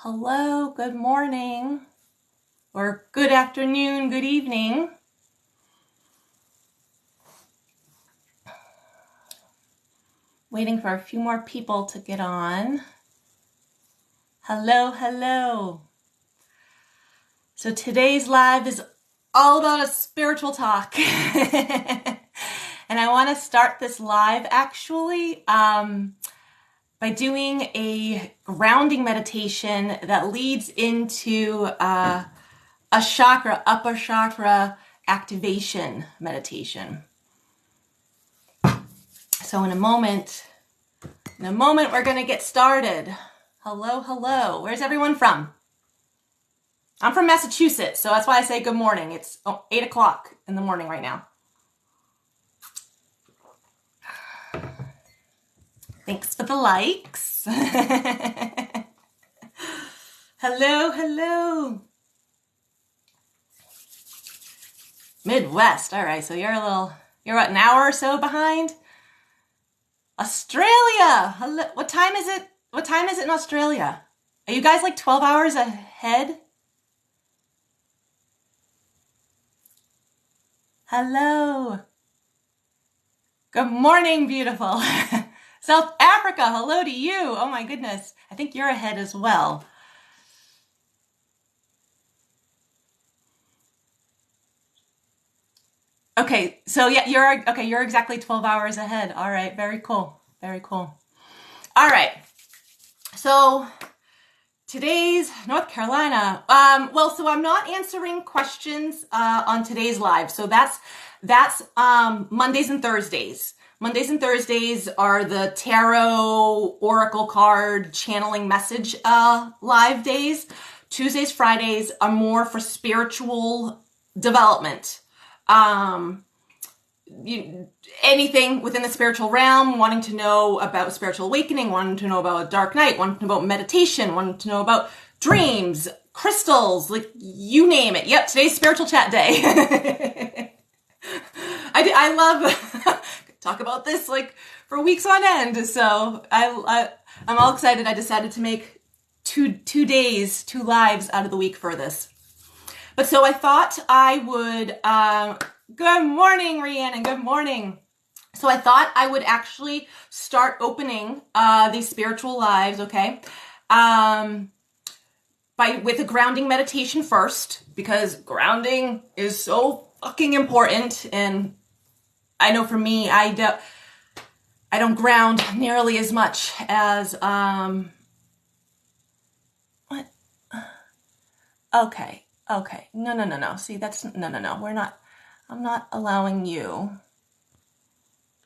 Hello, good morning, or good afternoon, good evening. Waiting for a few more people to get on. Hello, hello. So today's live is all about a spiritual talk. And I want to start this live actually by doing a grounding meditation that leads into a chakra, upper chakra activation meditation. So in a moment, we're going to get started. Hello, hello. Where's everyone from? I'm from Massachusetts, so that's why I say good morning. It's 8 o'clock in the morning right now. Thanks for the likes. Hello, hello. Midwest. All right, so you're what, an hour or so behind? Australia. Hello. What time is it? What time is it in Australia? Are you guys like 12 hours ahead? Hello. Good morning, beautiful. South Africa, hello to you. Oh my goodness. I think you're ahead as well. Okay, so yeah, you're exactly 12 hours ahead. All right, very cool. Very cool. All right. So today's North Carolina. So I'm not answering questions on today's live. So that's Mondays and Thursdays. Mondays and Thursdays are the tarot, oracle card, channeling message live days. Tuesdays, Fridays are more for spiritual development. Anything within the spiritual realm, wanting to know about spiritual awakening, wanting to know about a dark night, wanting to know about meditation, wanting to know about dreams, crystals, like you name it. Yep, today's spiritual chat day. I love talk about this like for weeks on end. So I'm all excited. I decided to make two lives out of the week for this. But so I thought I would, good morning, Rhiannon, good morning. So I thought I would actually start opening these spiritual lives, okay? With a grounding meditation first, because grounding is so fucking important. And I know for me, I don't ground nearly as much as, what? Okay. No. See, that's, no. I'm not allowing you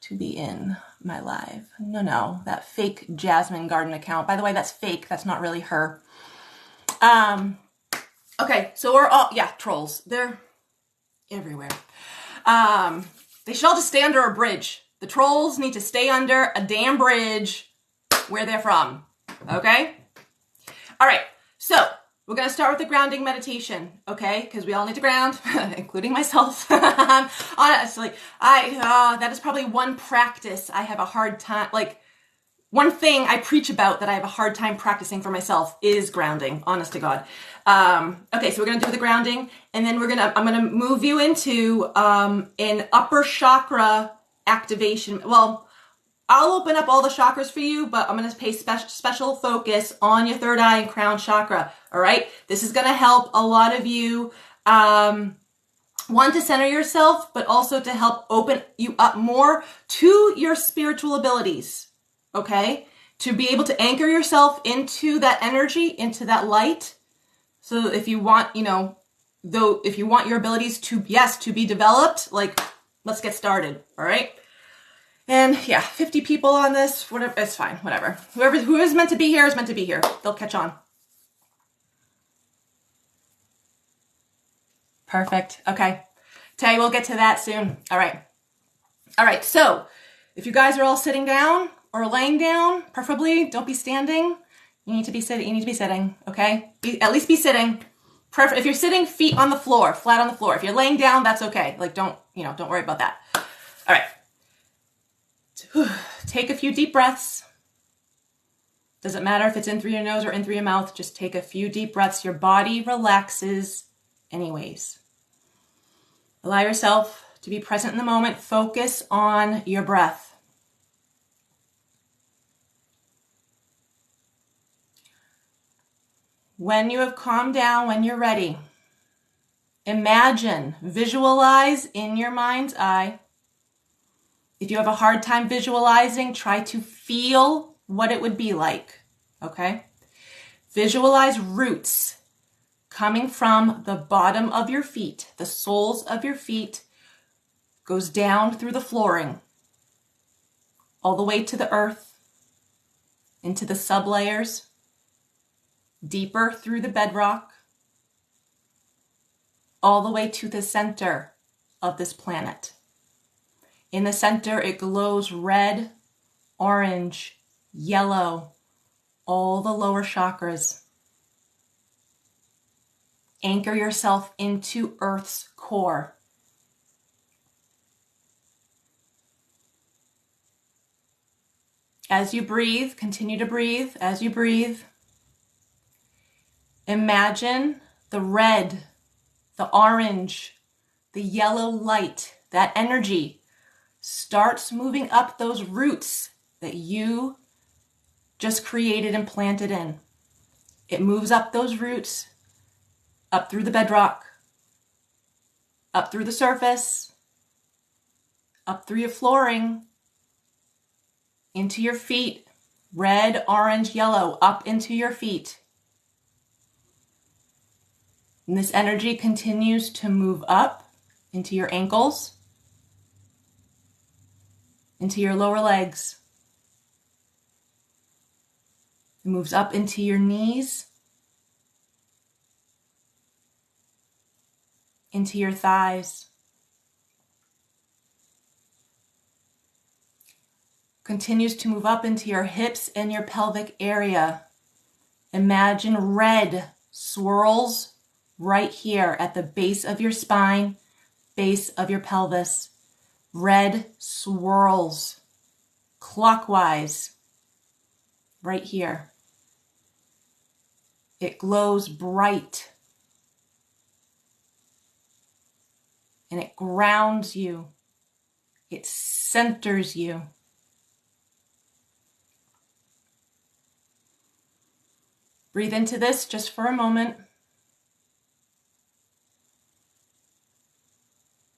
to be in my live. No. That fake Jasmine Garden account. By the way, that's fake. That's not really her. Okay, so we're all, yeah, trolls. They're everywhere. They should all just stay under a bridge. The trolls need to stay under a damn bridge where they're from. Okay? All right, so we're going to start with the grounding meditation, okay? Because we all need to ground, including myself. Honestly, that is probably one practice I have a hard time, like, one thing I preach about that I have a hard time practicing for myself is grounding, honest to God. Okay, so we're going to do the grounding, and then I'm going to move you into an upper chakra activation. Well, I'll open up all the chakras for you, but I'm going to pay special focus on your third eye and crown chakra. All right. This is going to help a lot of you, one, to center yourself, but also to help open you up more to your spiritual abilities. Okay. To be able to anchor yourself into that energy, into that light. So if you want, if you want your abilities to be developed, like, let's get started. All right. And yeah, 50 people on this, whatever, it's fine, whatever. Who is meant to be here is meant to be here. They'll catch on. Perfect. Okay. Tay, we'll get to that soon. All right. So if you guys are all sitting down or laying down, preferably don't be standing. You need to be sitting. Okay. At least be sitting. If you're sitting, feet on the floor, flat on the floor. If you're laying down, that's okay. Like, don't worry about that. All right. Take a few deep breaths. Doesn't matter if it's in through your nose or in through your mouth. Just take a few deep breaths. Your body relaxes anyways. Allow yourself to be present in the moment. Focus on your breath. When you have calmed down, when you're ready, imagine, visualize in your mind's eye. If you have a hard time visualizing, try to feel what it would be like, okay? Visualize roots coming from the bottom of your feet, the soles of your feet, goes down through the flooring, all the way to the earth, into the sublayers, deeper through the bedrock, all the way to the center of this planet. In the center, it glows red, orange, yellow, all the lower chakras. Anchor yourself into Earth's core. As you breathe, continue to breathe. As you breathe, imagine the red, the orange, the yellow light, that energy starts moving up those roots that you just created and planted in. It moves up those roots, up through the bedrock, up through the surface, up through your flooring, into your feet, red, orange, yellow, up into your feet. And this energy continues to move up into your ankles, into your lower legs. It moves up into your knees, into your thighs. Continues to move up into your hips and your pelvic area. Imagine red swirls right here at the base of your spine, base of your pelvis. Red swirls clockwise right here. It glows bright and it grounds you. It centers you. Breathe into this just for a moment.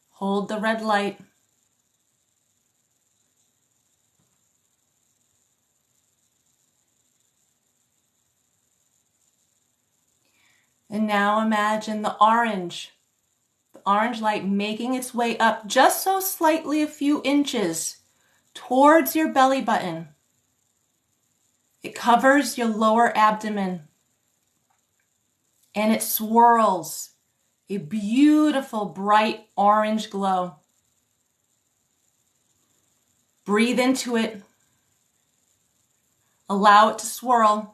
Hold the red light. And now imagine the orange light making its way up just so slightly a few inches towards your belly button. It covers your lower abdomen and it swirls a beautiful bright orange glow. Breathe into it. Allow it to swirl.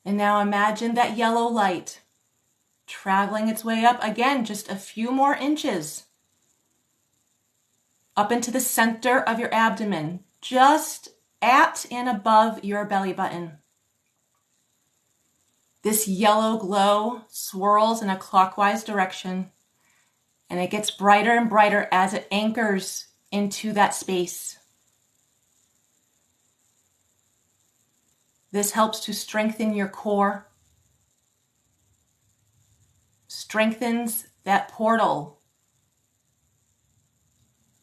And now imagine that yellow light traveling its way up again, just a few more inches, up into the center of your abdomen, just at and above your belly button. This yellow glow swirls in a clockwise direction, and it gets brighter and brighter as it anchors into that space. This helps to strengthen your core, strengthens that portal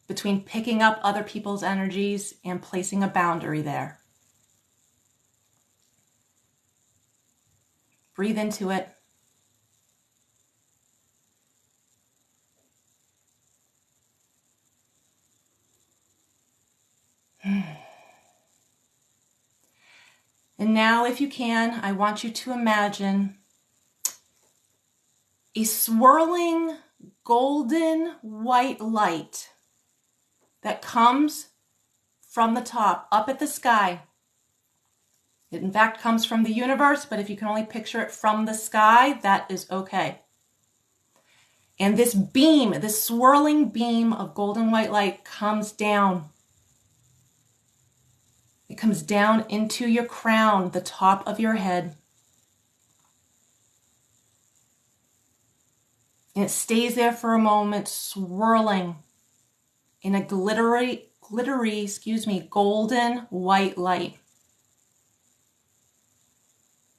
between picking up other people's energies and placing a boundary there. Breathe into it. And now, if you can, I want you to imagine a swirling golden white light that comes from the top, up at the sky. It in fact comes from the universe, but if you can only picture it from the sky, that is okay. And this beam, this swirling beam of golden white light comes down. It comes down into your crown, the top of your head. And it stays there for a moment, swirling in a glittery, golden white light.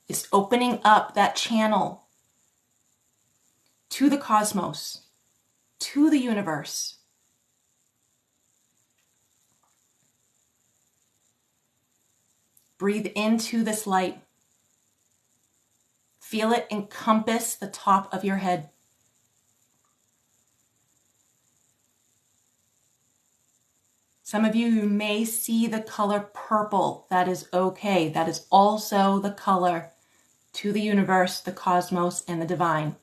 It's opening up that channel to the cosmos, to the universe. Breathe into this light. Feel it encompass the top of your head. Some of you may see the color purple. That is okay. That is also the color to the universe, the cosmos, and the divine.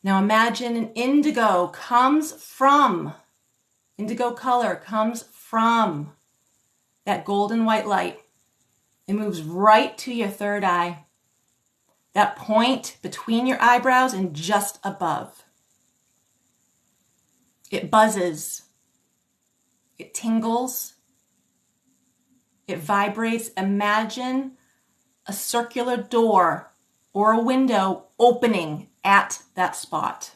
Now imagine an indigo color comes from that golden white light. It moves right to your third eye, that point between your eyebrows and just above. It buzzes, it tingles, it vibrates. Imagine a circular door or a window opening at that spot.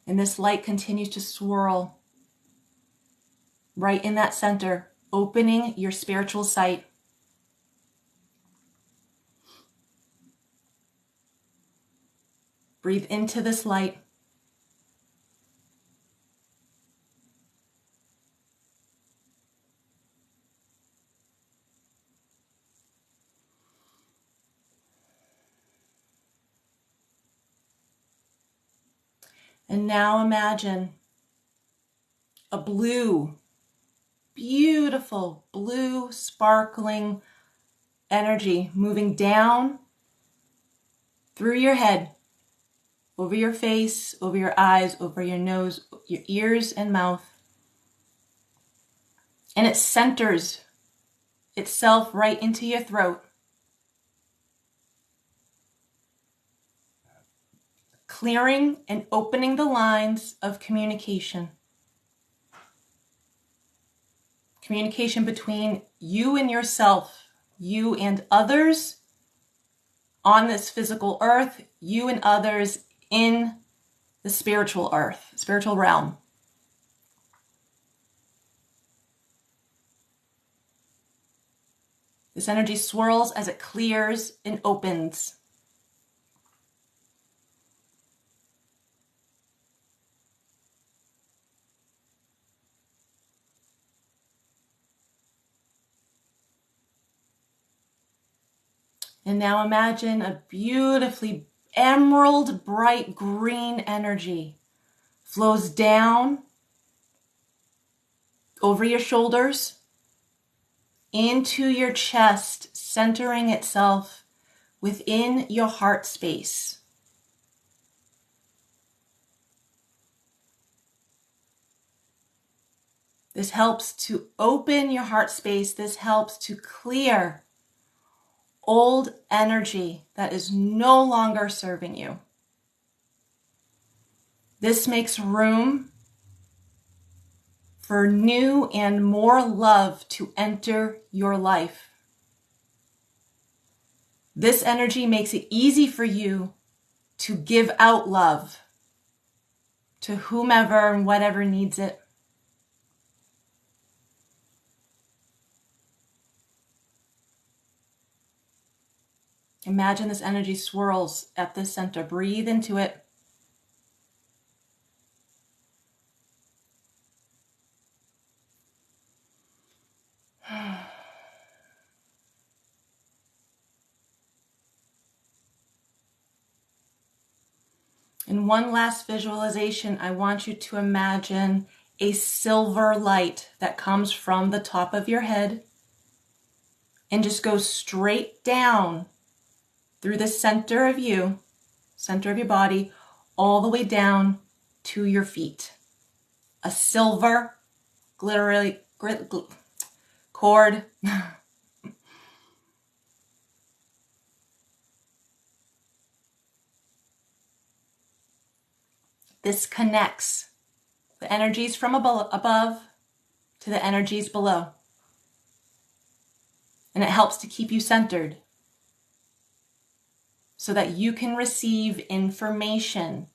And this light continues to swirl right in that center, opening your spiritual sight. Breathe into this light. And now imagine a blue, beautiful blue, sparkling energy moving down through your head, over your face, over your eyes, over your nose, your ears and mouth. And it centers itself right into your throat. Clearing and opening the lines of communication. Communication between you and yourself, you and others on this physical earth, you and others in the spiritual earth, spiritual realm. This energy swirls as it clears and opens. And now imagine a beautifully emerald bright green energy flows down over your shoulders, into your chest, centering itself within your heart space. This helps to open your heart space. This helps to clear old energy that is no longer serving you. This makes room for new and more love to enter your life. This energy makes it easy for you to give out love to whomever and whatever needs it. Imagine this energy swirls at this center. Breathe into it. In one last visualization, I want you to imagine a silver light that comes from the top of your head and just goes straight down through the center of your body, all the way down to your feet. a silver glittery cord. This connects the energies from above to the energies below. And it helps to keep you centered so that you can receive information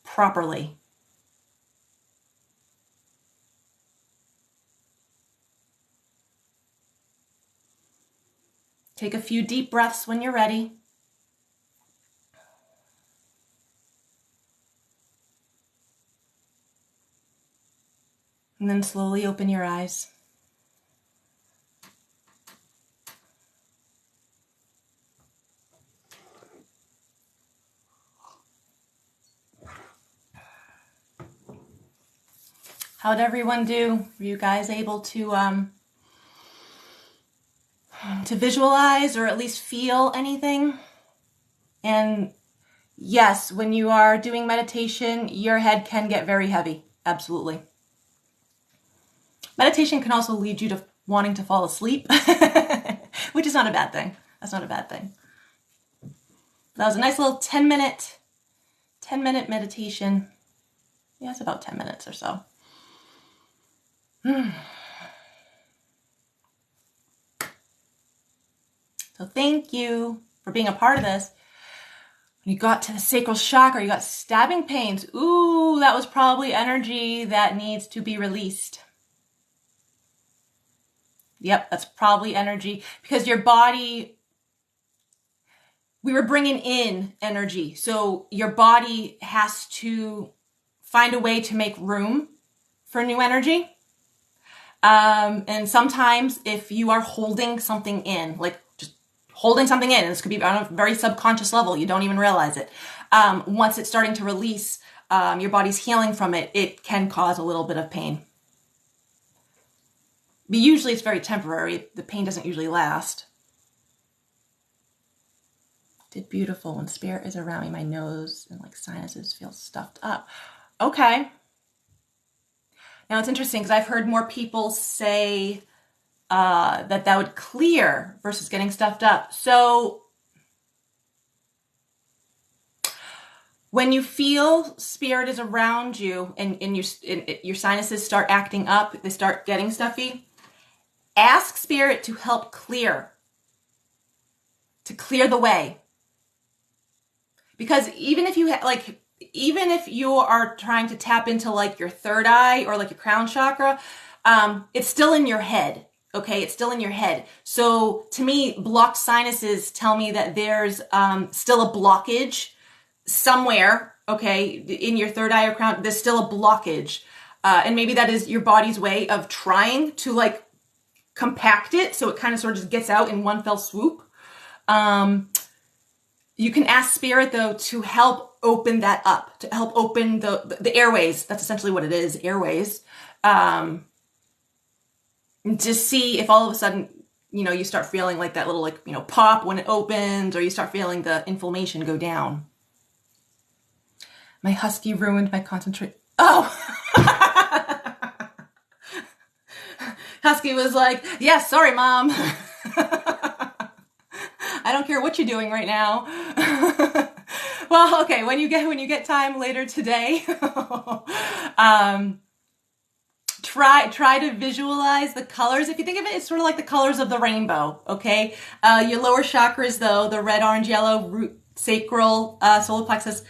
properly. Take a few deep breaths when you're ready. And then slowly open your eyes. How'd everyone do? Were you guys able to visualize or at least feel anything? And yes, when you are doing meditation, your head can get very heavy. Absolutely. Meditation can also lead you to wanting to fall asleep, which is not a bad thing. That's not a bad thing. That was a nice little 10-minute meditation. Yeah, it's about 10 minutes or so. So thank you for being a part of this. When you got to the sacral chakra, you got stabbing pains. Ooh, that was probably energy that needs to be released. Yep, that's probably energy because your body, we were bringing in energy. So your body has to find a way to make room for new energy. And sometimes if you are holding something in, like just holding something in, and this could be on a very subconscious level, you don't even realize it. Once it's starting to release, your body's healing from it, it can cause a little bit of pain. But usually it's very temporary. The pain doesn't usually last. Did beautiful. When spirit is around me, my nose and like sinuses feel stuffed up. Okay. Now it's interesting because I've heard more people say that would clear versus getting stuffed up. So when you feel spirit is around you and your sinuses start acting up, they start getting stuffy, ask spirit to help clear the way. Because even if you are trying to tap into like your third eye or like your crown chakra, it's still in your head. Okay. It's still in your head. So to me, blocked sinuses tell me that there's, still a blockage somewhere. Okay. In your third eye or crown, there's still a blockage. And maybe that is your body's way of trying to like compact it. So it kind of sort of just gets out in one fell swoop. You can ask spirit though to help open that up, to help open the airways. That's essentially what it is, airways. To see if all of a sudden, you start feeling like that little pop when it opens, or you start feeling the inflammation go down. My husky ruined my concentration. Oh! Husky was like, yeah, sorry, Mom. I don't care what you're doing right now. Well, okay, when you get time later today, try to visualize the colors. If you think of it, it's sort of like the colors of the rainbow, okay? Your lower chakras, though, the red, orange, yellow, root, sacral, solar plexus,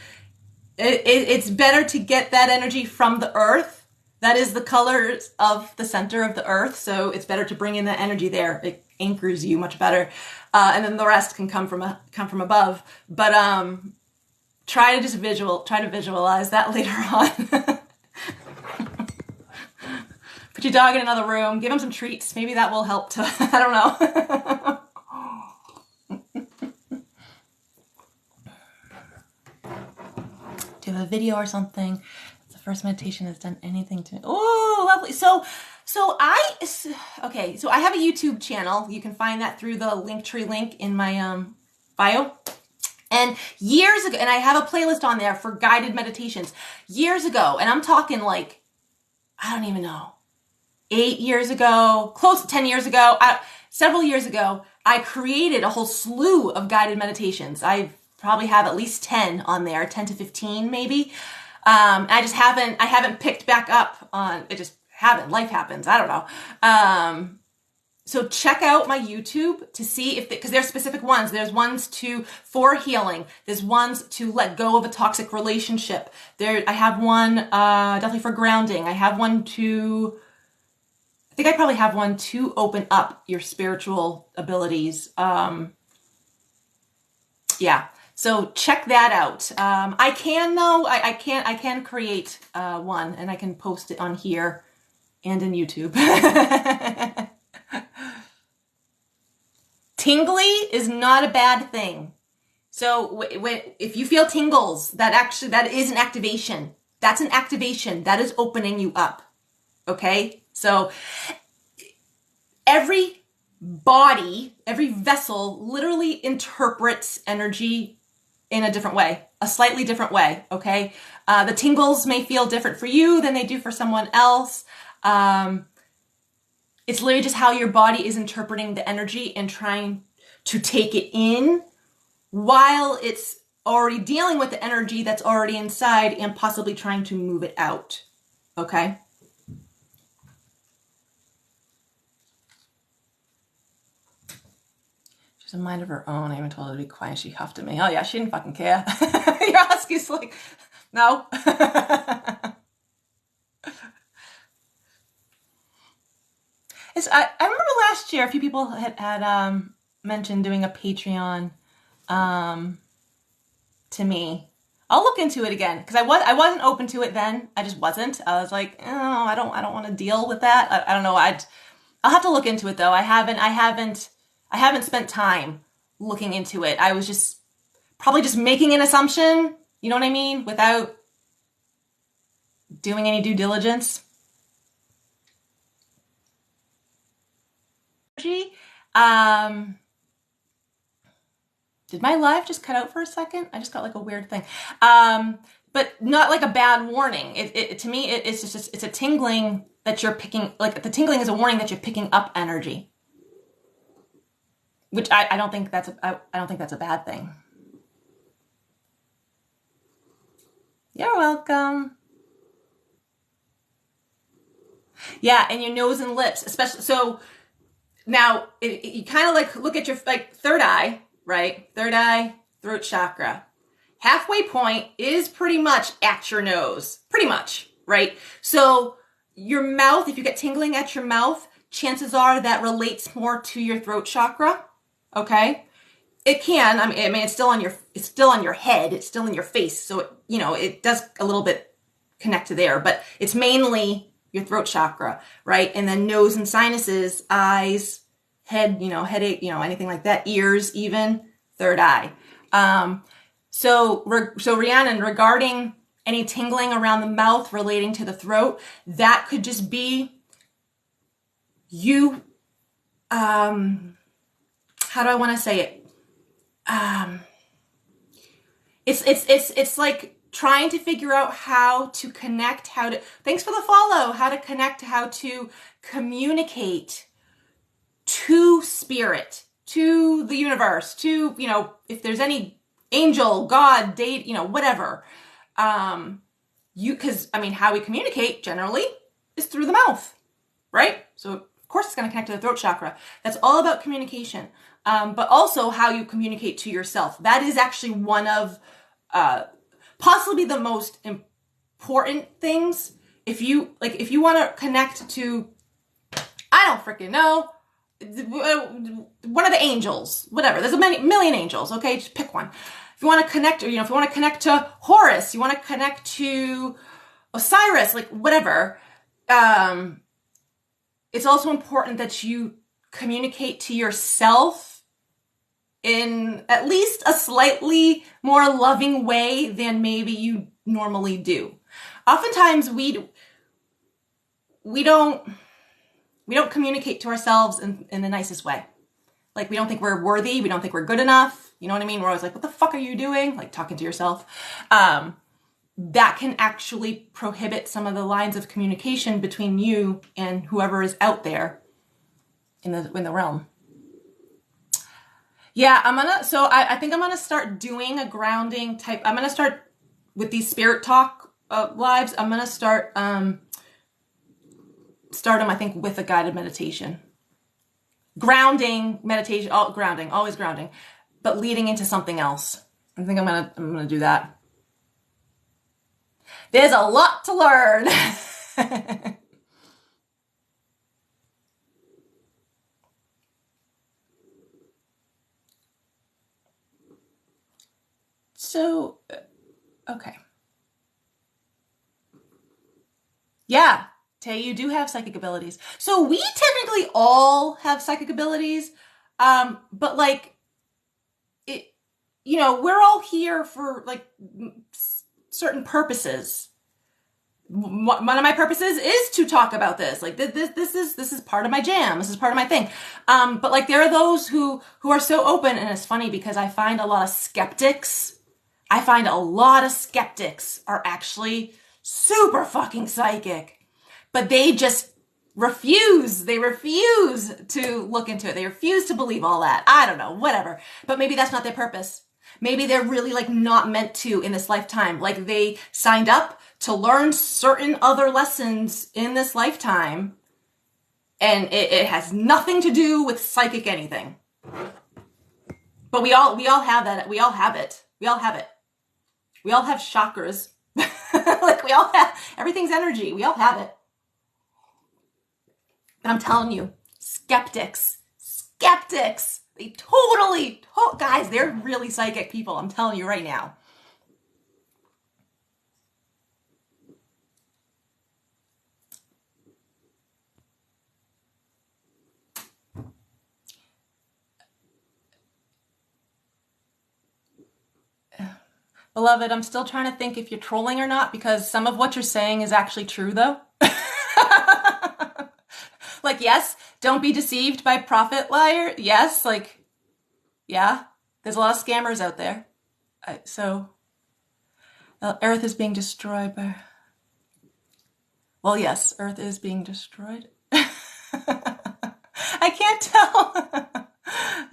it's better to get that energy from the earth. That is the colors of the center of the earth, so it's better to bring in that energy there. It anchors you much better. And then the rest can come from above. But try to visualize that later on. Put your dog in another room, give him some treats. Maybe that will help to, I don't know. Do you have a video or something? The first meditation has done anything to me. Oh, lovely. So I have a YouTube channel. You can find that through the Linktree link in my bio. And years ago, and I have a playlist on there for guided meditations. Years ago, and I'm talking like I don't even know, 8 years ago, close to 10 years ago, several years ago, I created a whole slew of guided meditations. I probably have at least 10 on there, 10 to 15 maybe. I haven't picked back up on, it just haven't, life happens, I don't know. So check out my YouTube to see if, because there's specific ones. There's ones for healing. There's ones to let go of a toxic relationship. I have one, definitely for grounding. I have one I think I probably have one to open up your spiritual abilities. Yeah. So check that out. I can create one, and I can post it on here and in YouTube. Tingly is not a bad thing. So if you feel tingles, that is an activation. That's an activation. That is opening you up. Okay? So every body, every vessel literally interprets energy in a different way, a slightly different way, okay? The tingles may feel different for you than they do for someone else. It's literally just how your body is interpreting the energy and trying to take it in while it's already dealing with the energy that's already inside and possibly trying to move it out, okay? A mind of her own. I even told her to be quiet. She huffed at me. Oh yeah, she didn't fucking care. Your husky's like, no. I remember last year a few people had mentioned doing a Patreon to me. I'll look into it again because I wasn't open to it then. I just wasn't. I was like, oh, I don't want to deal with that. I don't know. I'll have to look into it though. I haven't spent time looking into it. I was probably just making an assumption, you know what I mean? Without doing any due diligence. Did my live just cut out for a second? I just got like a weird thing. But not like a bad warning. To me, it's a tingling that you're picking, like the tingling is a warning that you're picking up energy. Which I don't think that's a bad thing. You're welcome. Yeah, and your nose and lips, especially. So now you kind of like look at your third eye, right? Third eye, throat chakra. Halfway point is pretty much at your nose, pretty much, right? So your mouth, if you get tingling at your mouth, chances are that relates more to your throat chakra. Okay, it can. I mean, it's still on your head. It's still in your face. So it does a little bit connect to there, but it's mainly your throat chakra, right? And then nose and sinuses, eyes, head, headache, anything like that, ears, even third eye. So Rhiannon, regarding any tingling around the mouth relating to the throat, that could just be you. How do I want to say it? It's like trying to figure out how to connect, thanks for the follow, how to connect, how to communicate to spirit, to the universe, to, if there's any angel, God, date, whatever. How we communicate generally is through the mouth, right? So of course it's going to connect to the throat chakra. That's all about communication. But also how you communicate to yourself. That is actually one of possibly the most important things. If you want to connect to, I don't freaking know, one of the angels, whatever. There's a million angels. Okay, just pick one. If you want to connect, or if you want to connect to Horus, you want to connect to Osiris, like whatever. It's also important that you communicate to yourself in at least a slightly more loving way than maybe you normally do. Oftentimes we don't communicate to ourselves in the nicest way. Like we don't think we're worthy, we don't think we're good enough. You know what I mean? We're always like, what the fuck are you doing? Like talking to yourself. that can actually prohibit some of the lines of communication between you and whoever is out there in the realm. Yeah, I think I'm gonna start doing a grounding type. I'm gonna start with these spirit talk lives. I'm gonna start them, I think, with a guided meditation. Grounding meditation, always grounding, but leading into something else. I think I'm gonna do that. There's a lot to learn. So, okay. Yeah, Tay, you do have psychic abilities. So we technically all have psychic abilities, but like, we're all here for like certain purposes. One of my purposes is to talk about this. Like this is part of my jam. This is part of my thing. But like there are those who are so open, and it's funny because I find a lot of skeptics. Are actually super fucking psychic, but they just refuse. They refuse to look into it. They refuse to believe all that. I don't know, whatever. But maybe that's not their purpose. Maybe they're really like not meant to in this lifetime. Like they signed up to learn certain other lessons in this lifetime, and it has nothing to do with psychic anything. But we all have that. We all have it. We all have it. We all have chakras. Like we all have, everything's energy. We all have it. And I'm telling you, skeptics, they guys, they're really psychic people. I'm telling you right now. Beloved, I'm still trying to think if you're trolling or not, because some of what you're saying is actually true, though. Like, yes, don't be deceived by prophet liar. Yes, like, yeah, there's a lot of scammers out there. So, Earth is being destroyed by... Well, yes, Earth is being destroyed. I can't tell.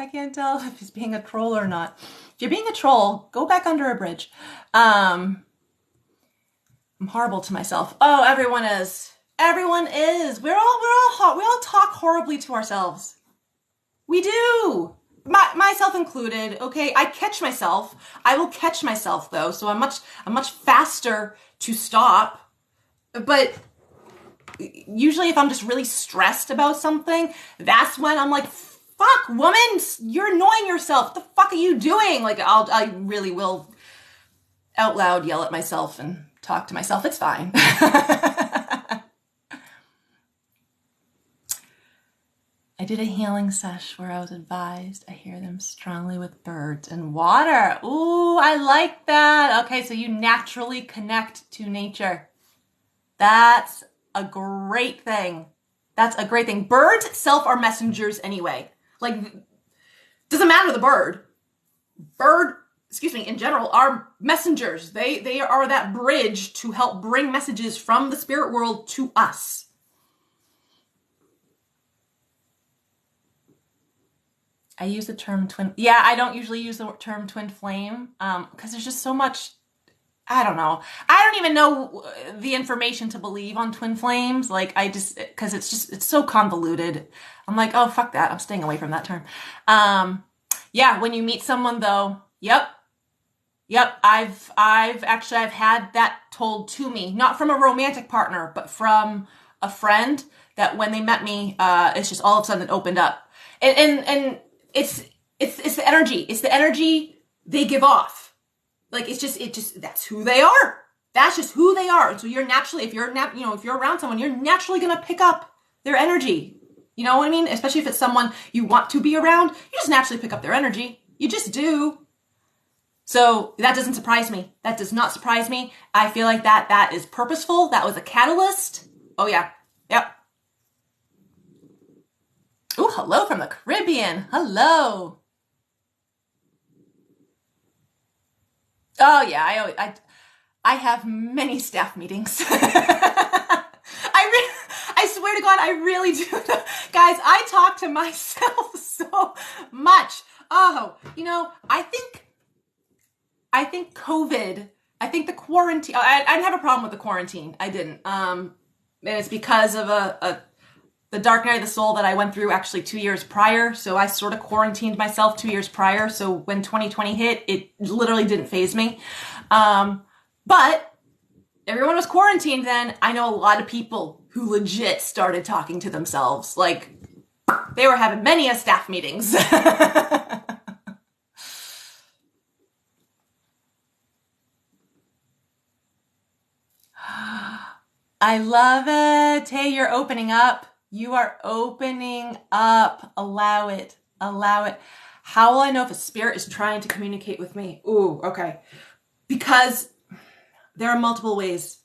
I can't tell if he's being a troll or not. If you're being a troll, go back under a bridge. I'm horrible to myself. Oh, everyone is. Everyone is. We all talk horribly to ourselves. We do. Myself included. Okay, I catch myself. I will catch myself though, so I'm much faster to stop. But usually, if I'm just really stressed about something, that's when I'm like, fuck, woman, you're annoying yourself. What the fuck are you doing? Like, I really will out loud yell at myself and talk to myself. It's fine. I did a healing sesh where I was advised I hear them strongly with birds and water. Ooh, I like that. Okay, so you naturally connect to nature. That's a great thing. That's a great thing. Birds itself are messengers anyway. Like, doesn't matter the bird. In general, are messengers. They are that bridge to help bring messages from the spirit world to us. I use the term twin. Yeah, I don't usually use the term twin flame because there's just so much. I don't know. I don't even know the information to believe on twin flames. Like because it's so convoluted. I'm like, oh, fuck that. I'm staying away from that term. Yeah, when you meet someone though, yep. I've had that told to me, not from a romantic partner, but from a friend, that when they met me, it's just all of a sudden it opened up. And it's the energy. It's the energy they give off. Like, it just, that's who they are. That's just who they are. And so you're naturally, if you're around someone, you're naturally going to pick up their energy. You know what I mean? Especially if it's someone you want to be around, you just naturally pick up their energy. You just do. So that doesn't surprise me. That does not surprise me. I feel like that is purposeful. That was a catalyst. Oh yeah. Yep. Ooh, hello from the Caribbean. Hello. I have many staff meetings. I swear to God, I really do. Guys, I talk to myself so much. Oh, you know, I think COVID, I think the quarantine, I didn't have a problem with the quarantine. I didn't. And it's because of the dark night of the soul that I went through actually 2 years prior. So I sort of quarantined myself 2 years prior. So when 2020 hit, it literally didn't faze me. But everyone was quarantined then. I know a lot of people who legit started talking to themselves. Like, they were having many staff meetings. I love it. Hey, you're opening up. You are opening up. Allow it. Allow it. How will I know if a spirit is trying to communicate with me? Ooh, okay. Because there are multiple ways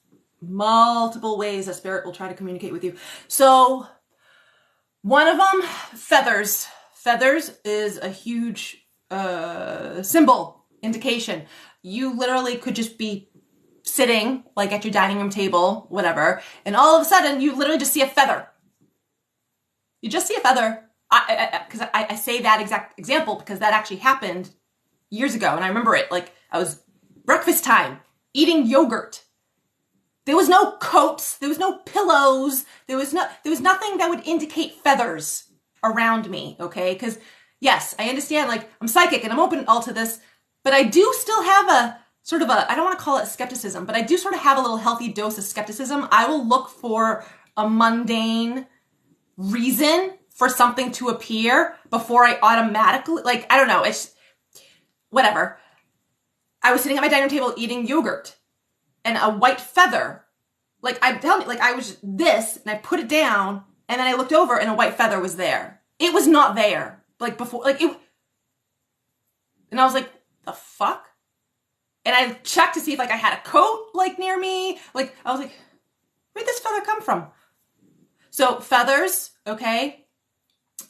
a spirit will try to communicate with you. So one of them, feathers. Feathers is a huge symbol, indication. You literally could just be sitting like at your dining room table, whatever, and all of a sudden you literally just see a feather. You just see a feather. I say that exact example because that actually happened years ago, and I remember it. Like, I was breakfast time, eating yogurt. There was no coats, there was no pillows, there was nothing that would indicate feathers around me, okay? Because yes, I understand, like, I'm psychic and I'm open all to this, but I do still have a sort of I don't want to call it skepticism, but I do sort of have a little healthy dose of skepticism. I will look for a mundane reason for something to appear before I automatically, like, I don't know, it's whatever. I was sitting at my dining room table eating yogurt, and a white feather, like, I'm telling you, like, I was this, and I put it down, and then I looked over, and a white feather was there. It was not there, like, before, like, it, and I was like, the fuck? And I checked to see if, like, I had a coat, like, near me. Like, I was like, where'd this feather come from? So, feathers, okay?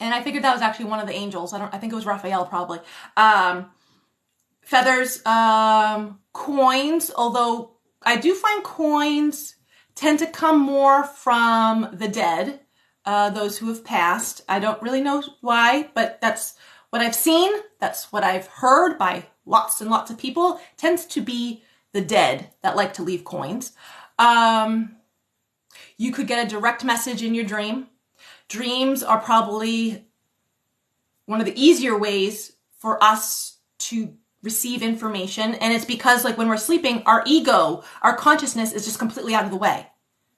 And I figured that was actually one of the angels. I think it was Raphael, probably. Feathers, coins, although I do find coins tend to come more from the dead, those who have passed. I don't really know why, but that's what I've seen. That's what I've heard by lots and lots of people. It tends to be the dead that like to leave coins. You could get a direct message in your dream. Dreams are probably one of the easier ways for us to receive information. And it's because, like, when we're sleeping, our ego, our consciousness is just completely out of the way.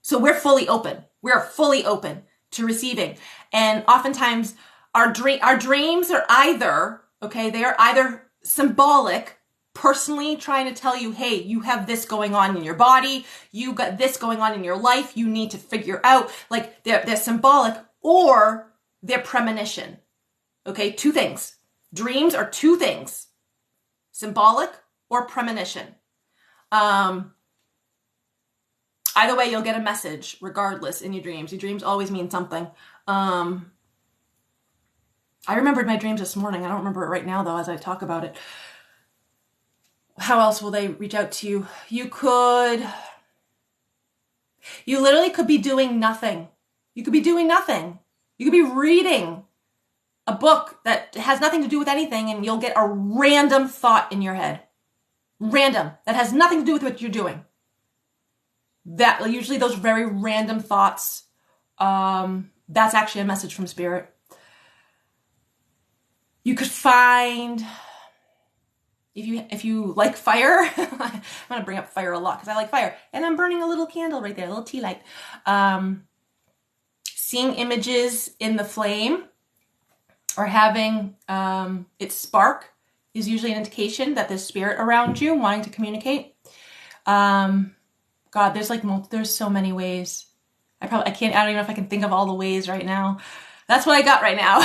So we're fully open. We're fully open to receiving. And oftentimes our dreams are either, okay, they are either symbolic, personally trying to tell you, hey, you have this going on in your body, you got this going on in your life, you need to figure out, like, they're symbolic, or they're premonition. Okay, two things. Dreams are two things: symbolic or premonition. Either way, you'll get a message regardless in your dreams. Your dreams always mean something. I remembered my dreams this morning. I don't remember it right now, though, as I talk about it. How else will they reach out to you? You literally could be doing nothing. You could be doing nothing. You could be reading a book that has nothing to do with anything, and you'll get a random thought in your head. Random. That has nothing to do with what you're doing. That, usually those very random thoughts, that's actually a message from spirit. You could find, if you like fire, I'm going to bring up fire a lot because I like fire. And I'm burning a little candle right there, a little tea light. Seeing images in the flame or having it spark is usually an indication that there's spirit around you wanting to communicate. God, there's so many ways. I don't even know if I can think of all the ways right now. That's what I got right now.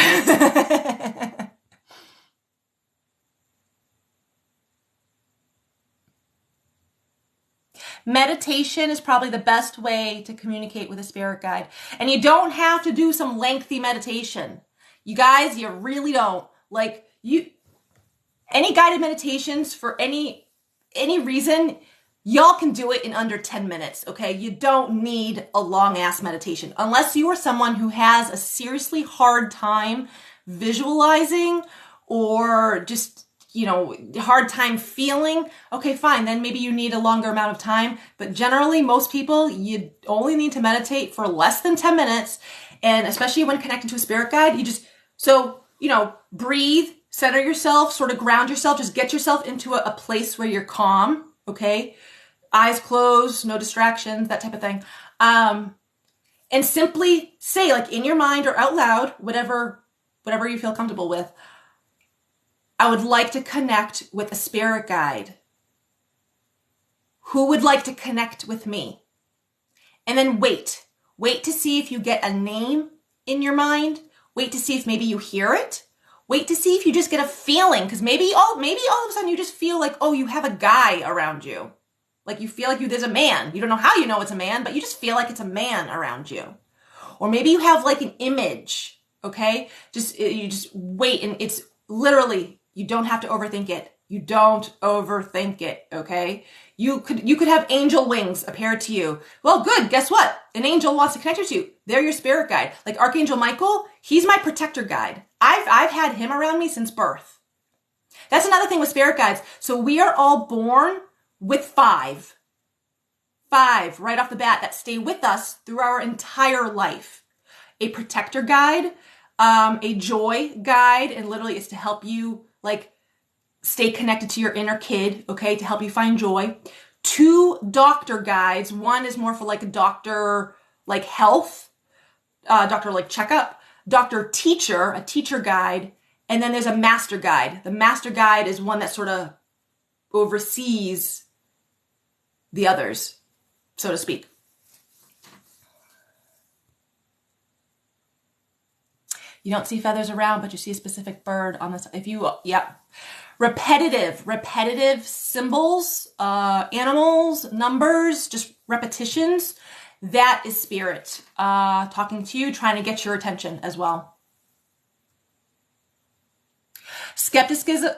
Meditation is probably the best way to communicate with a spirit guide. And you don't have to do some lengthy meditation. You guys, you really don't. Any guided meditations for any reason, y'all can do it in under 10 minutes, okay? You don't need a long ass meditation unless you are someone who has a seriously hard time visualizing or just, you know, hard time feeling. Okay, fine. Then maybe you need a longer amount of time. But generally, most people, you only need to meditate for less than 10 minutes. And especially when connecting to a spirit guide, you just, so, you know, breathe, center yourself, sort of ground yourself, just get yourself into a place where you're calm, okay? Eyes closed, no distractions, that type of thing. And simply say, like in your mind or out loud, whatever you feel comfortable with, I would like to connect with a spirit guide. Who would like to connect with me? And then wait to see if you get a name in your mind. Wait to see if maybe you hear it. Wait to see if you just get a feeling, because maybe all of a sudden you just feel like, oh, you have a guy around you. Like you feel like there's a man. You don't know how you know it's a man, but you just feel like it's a man around you. Or maybe you have like an image, okay? You just wait, and it's literally, you don't have to overthink it. You don't overthink it, okay? You could have angel wings appear to you. Well, good, guess what? An angel wants to connect with you. They're your spirit guide. Like Archangel Michael, he's my protector guide. I've had him around me since birth. That's another thing with spirit guides. So we are all born with five right off the bat that stay with us through our entire life. A protector guide, a joy guide, and literally it's to help you like stay connected to your inner kid, okay, to help you find joy. 2 doctor guides. One is more for like a doctor, like health, doctor like checkup, doctor teacher, a teacher guide, and then there's a master guide. The master guide is one that sort of oversees the others, so to speak. You don't see feathers around, but you see a specific bird on this. If you, yep. Repetitive symbols, animals, numbers, just repetitions. That is spirit talking to you, trying to get your attention as well. Skepticism.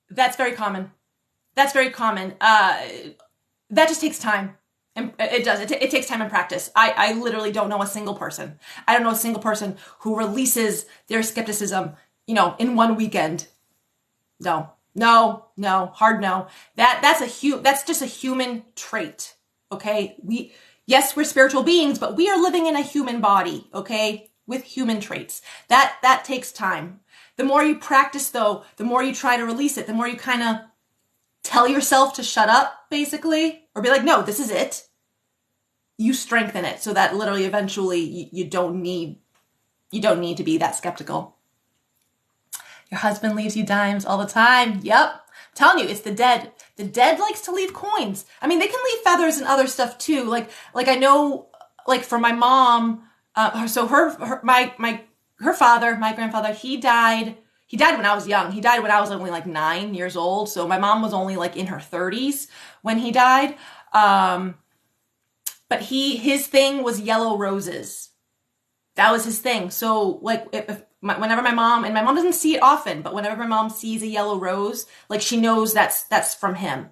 That's very common. That just takes time. And it does. It takes time and practice. I literally don't know a single person. I don't know a single person who releases their skepticism, you know, in one weekend. No, hard no. That's just a human trait. Okay. Yes, we're spiritual beings, but we are living in a human body. Okay. With human traits. That takes time. The more you practice though, the more you try to release it, the more you kind of tell yourself to shut up, basically, or be like, no, this is it. You strengthen it so that literally eventually you don't need to be that skeptical. Your husband leaves you dimes all the time. Yep. I'm telling you, it's the dead. The dead likes to leave coins. I mean, they can leave feathers and other stuff too. Like I know, like for my mom, so her father, my grandfather, he died when I was young. He died when I was only like 9 years old. So my mom was only like in her 30s when he died. But his thing was yellow roses. That was his thing. So like whenever my mom doesn't see it often, but whenever my mom sees a yellow rose, like she knows that's from him.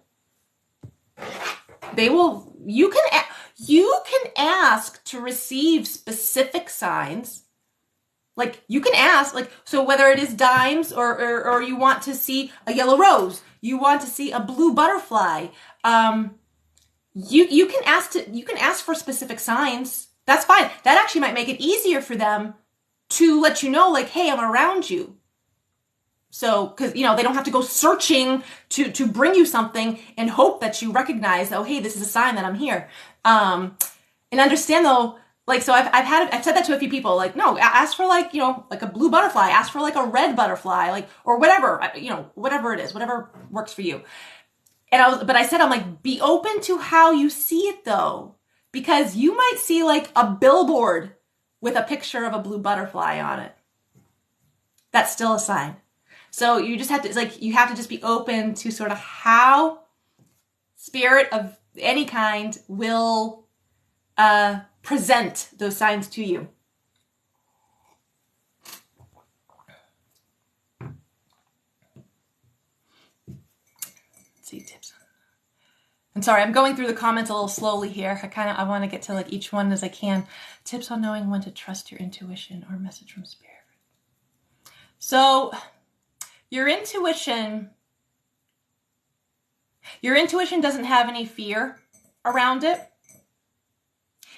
You can ask to receive specific signs. Like you can ask, like, so whether it is dimes or you want to see a yellow rose, you want to see a blue butterfly, you can ask for specific signs. That's fine. That actually might make it easier for them to let you know, like, hey, I'm around you. So, because, you know, they don't have to go searching to bring you something and hope that you recognize, oh, hey, this is a sign that I'm here. And understand though, like, so I've said that to a few people, like, no, ask for like, you know, like a blue butterfly, ask for like a red butterfly, like, or whatever, you know, whatever it is, whatever works for you. But I said, I'm like, be open to how you see it though, because you might see like a billboard with a picture of a blue butterfly on it. That's still a sign. So you just have to, it's like, you have to just be open to sort of how spirit of any kind will present those signs to you. see, tips. I'm sorry, I'm going through the comments a little slowly here. I want to get to like each one as I can. Tips on knowing when to trust your intuition or message from spirit. So your intuition doesn't have any fear around it.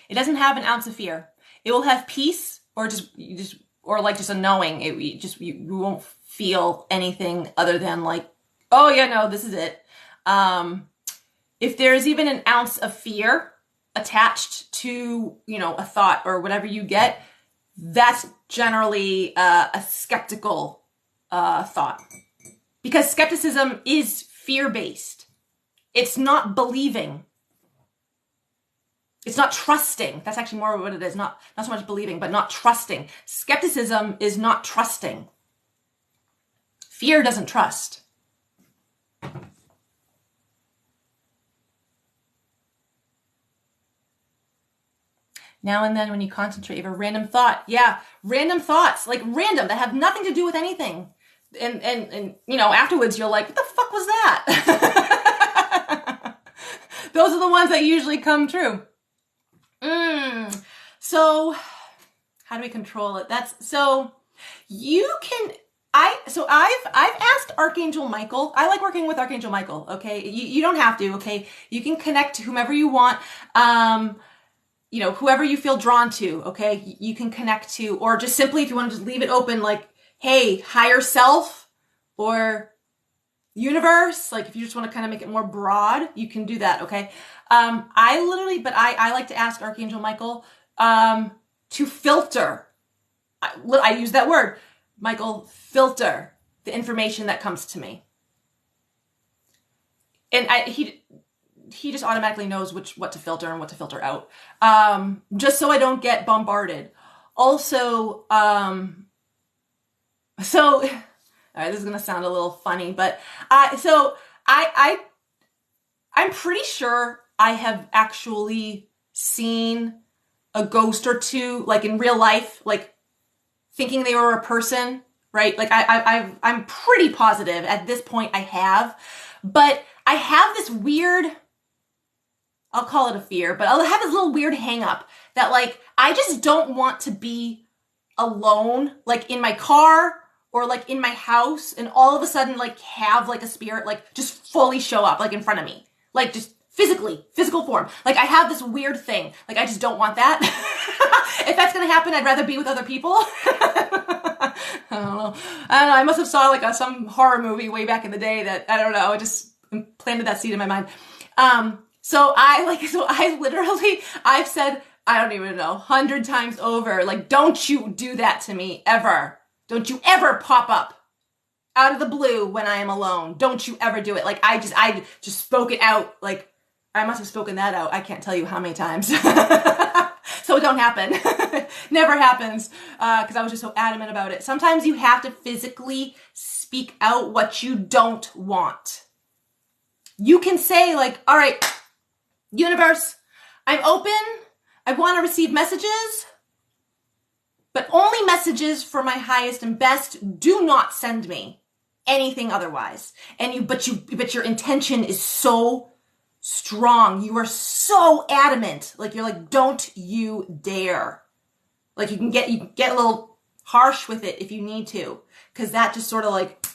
It doesn't have an ounce of fear. It will have peace or just a knowing. You won't feel anything other than like, oh yeah, no, this is it. If there's even an ounce of fear attached to, a thought or whatever you get, that's generally a skeptical thought. Because skepticism is fear-based. It's not believing. It's not trusting. That's actually more what it is. Not so much believing, but not trusting. Skepticism is not trusting. Fear doesn't trust. Now and then when you concentrate, you have a random thought. Yeah, random thoughts, like random, that have nothing to do with anything. And afterwards you're like, what the fuck was that? Those are the ones that usually come true. So how do we control it? I've asked Archangel Michael. I like working with Archangel Michael. Okay. You don't have to. Okay. You can connect to whomever you want. Whoever you feel drawn to, okay, you can connect to, or just simply if you want to just leave it open, like, hey, higher self or universe, like if you just want to kind of make it more broad, you can do that, okay? I like to ask Archangel Michael to filter. I use that word. Michael, filter the information that comes to me. And he just automatically knows what to filter and what to filter out. Just so I don't get bombarded. Also, all right, this is going to sound a little funny, but I'm pretty sure I have actually seen a ghost or two, like in real life, like thinking they were a person, right? Like I'm pretty positive at this point I have, but I have this weird, I'll call it a fear, but I'll have this little weird hang up that like, I just don't want to be alone, like in my car or like in my house and all of a sudden like have like a spirit, like just fully show up like in front of me, like just physical form. Like I have this weird thing. Like I just don't want that. If that's going to happen, I'd rather be with other people. I don't know. I must have saw like some horror movie way back in the day that, I don't know, it just planted that seed in my mind. I've said, I don't even know, 100 times over, like, don't you do that to me ever. Don't you ever pop up out of the blue when I am alone. Don't you ever do it. Like, I just spoke it out. Like, I must have spoken that out. I can't tell you how many times. So it don't happen. Never happens. Cause I was just so adamant about it. Sometimes you have to physically speak out what you don't want. You can say like, all right, universe, I'm open. I want to receive messages, but only messages for my highest and best. Do not send me anything otherwise. But your intention is so strong. You are so adamant. Like you're like, don't you dare. Like you can get a little harsh with it if you need to, because that just sort of like,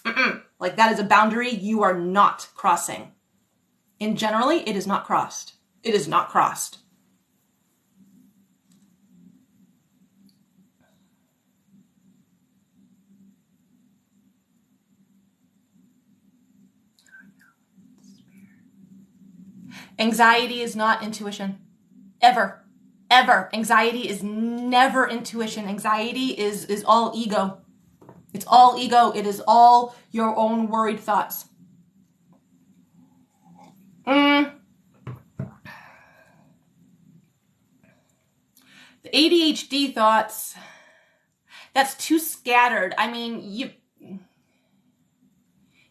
like that is a boundary you are not crossing. And generally, it is not crossed. It is not crossed. Anxiety is not intuition. Ever. Ever. Anxiety is never intuition. Anxiety is all ego. It's all ego. It is all your own worried thoughts. The ADHD thoughts, that's too scattered. I mean,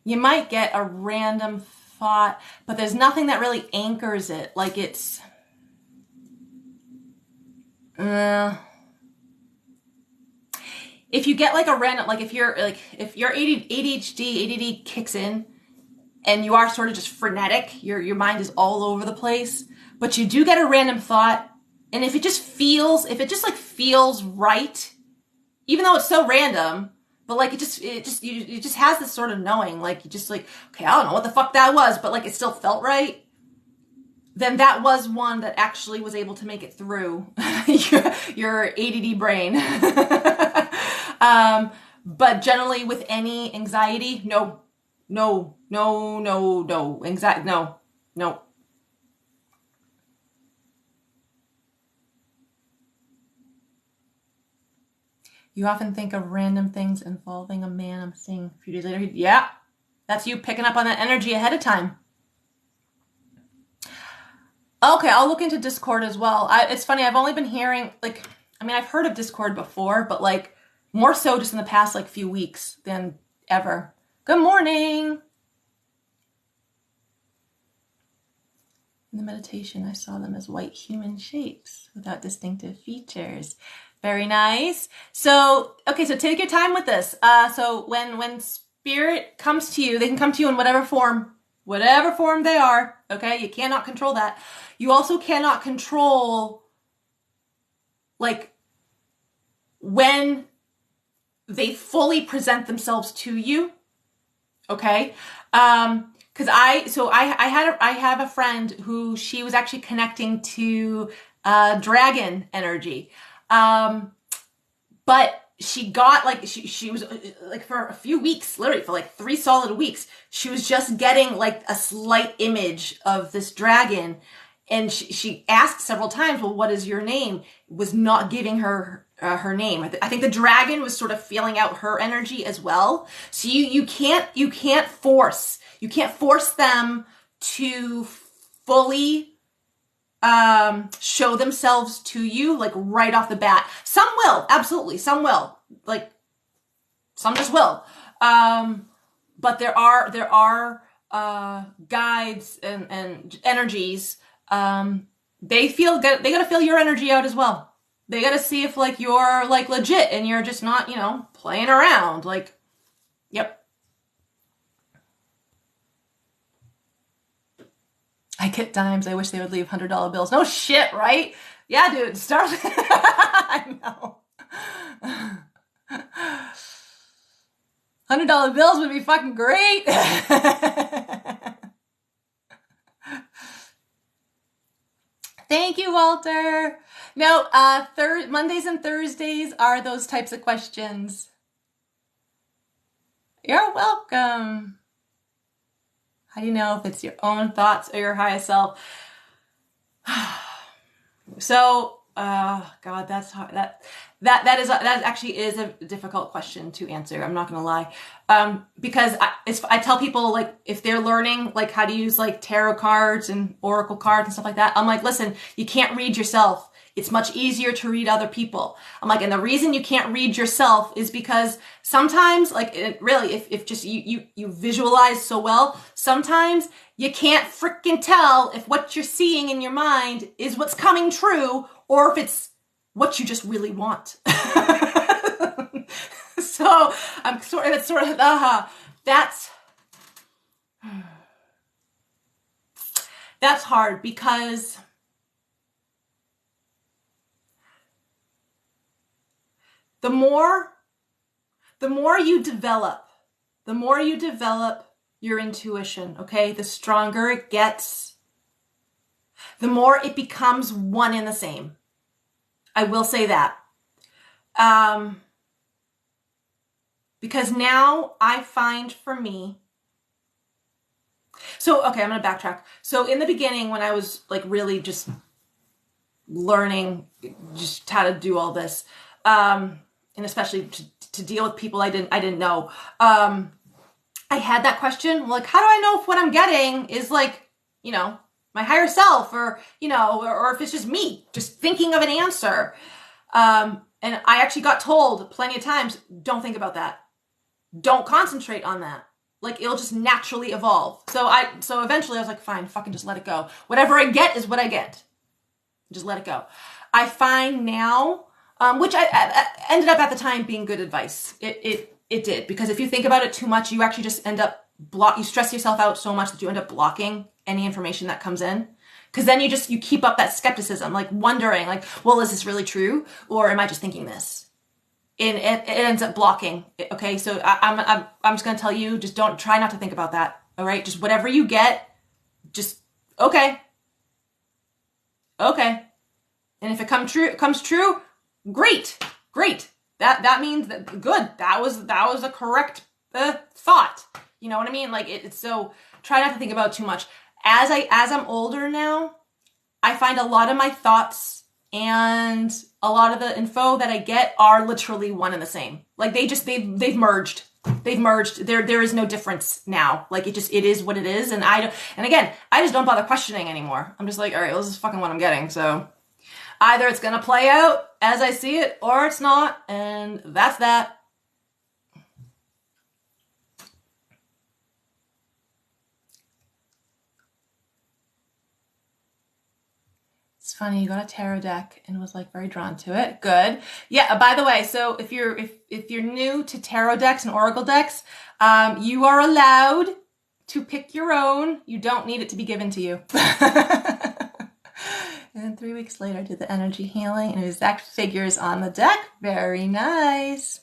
you might get a random thought, but there's nothing that really anchors it. Like it's, if you get like a random, like if your ADHD, ADD kicks in and you are sort of just frenetic, your mind is all over the place, but you do get a random thought. And if it just like feels right, even though it's so random, but like it just has this sort of knowing, like you just like, okay, I don't know what the fuck that was, but like it still felt right. Then that was one that actually was able to make it through your ADD brain. But generally with any anxiety, no, anxiety, no. You often think of random things involving a man I'm seeing a few days later. Yeah, that's you picking up on that energy ahead of time. Okay, I'll look into Discord as well. It's funny, I've only been hearing, like, I mean, I've heard of Discord before, but like more so just in the past like few weeks than ever. Good morning. In the meditation, I saw them as white human shapes without distinctive features. Very nice. So, okay, so take your time with this. So when spirit comes to you, they can come to you in whatever form they are, okay? You cannot control that. You also cannot control, like, when they fully present themselves to you, okay? Because I have a friend who she was actually connecting to dragon energy. But she got like, she was like for a few weeks, literally for like 3 solid weeks, she was just getting like a slight image of this dragon. And she asked several times, well, what is your name? Was not giving her her name. I think the dragon was sort of feeling out her energy as well. So you can't force them to fully show themselves to you like right off the bat. Some will, absolutely, some will, like some just will. But there are guides and energies. They gotta feel your energy out as well. They gotta see if like you're like legit and you're just not, playing around. Like, yep. I get dimes. I wish they would leave $100 bills. No shit, right? Yeah, dude. Start. I know. $100 bills would be fucking great. Thank you, Walter. No, Mondays and Thursdays are those types of questions. You're welcome. How do you know if it's your own thoughts or your higher self? So, God, that's hard. That actually is a difficult question to answer. I'm not gonna lie, because I tell people, like, if they're learning like how to use like tarot cards and oracle cards and stuff like that, I'm like, listen, you can't read yourself. It's much easier to read other people. I'm like, and the reason you can't read yourself is because sometimes, like, really, if just you visualize so well, sometimes you can't freaking tell if what you're seeing in your mind is what's coming true or if it's what you just really want. So I'm sort of that's hard, because the more you develop your intuition, okay, the stronger it gets, the more it becomes one and the same. I will say that. Because now I find for me, so, okay, I'm going to backtrack. So in the beginning, when I was like really just learning just how to do all this, and especially to deal with people I didn't know, I had that question, like, how do I know if what I'm getting is like, my higher self, or, or if it's just me just thinking of an answer. And I actually got told plenty of times, don't think about that. Don't concentrate on that. Like, it'll just naturally evolve. So eventually I was like, fine, fucking just let it go. Whatever I get is what I get. Just let it go. I find now, which I ended up at the time being good advice. It did, because if you think about it too much, you actually just end up you stress yourself out so much that you end up blocking any information that comes in. Because then you keep up that skepticism, like wondering, like, well, is this really true? Or am I just thinking this? And it ends up blocking. Okay, so I'm just going to tell you, just try not to think about that. All right, just whatever you get, just, okay. And if it comes true, great. That means that good. That was a correct thought. You know what I mean? Like it's so try not to think about too much. As I'm older now, I find a lot of my thoughts and a lot of the info that I get are literally one and the same. Like they've merged. They've merged. There is no difference now. Like it is what it is. And again, I just don't bother questioning anymore. I'm just like, all right, well, this is fucking what I'm getting. So either it's going to play out as I see it or it's not. And that's that. It's funny, you got a tarot deck and was like very drawn to it. Good. Yeah, by the way, so if you're new to tarot decks and oracle decks, you are allowed to pick your own. You don't need it to be given to you. And then 3 weeks later, I did the energy healing and exact figures on the deck. Very nice.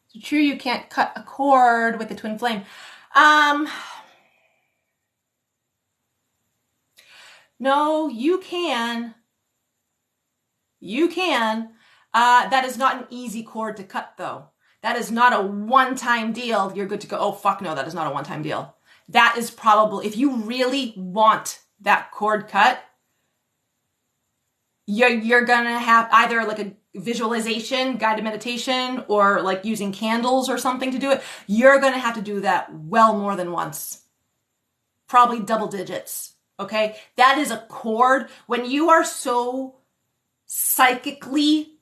So true, you can't cut a cord with the twin flame. No, you can. You can. That is not an easy cord to cut, though. That is not a one-time deal. You're good to go. Oh, fuck no, that is not a one-time deal. That is probably, if you really want that cord cut, you're gonna have either like a visualization, guided meditation, or like using candles or something to do it. You're gonna have to do that well more than once. Probably double digits. Okay, that is a cord. When you are so psychically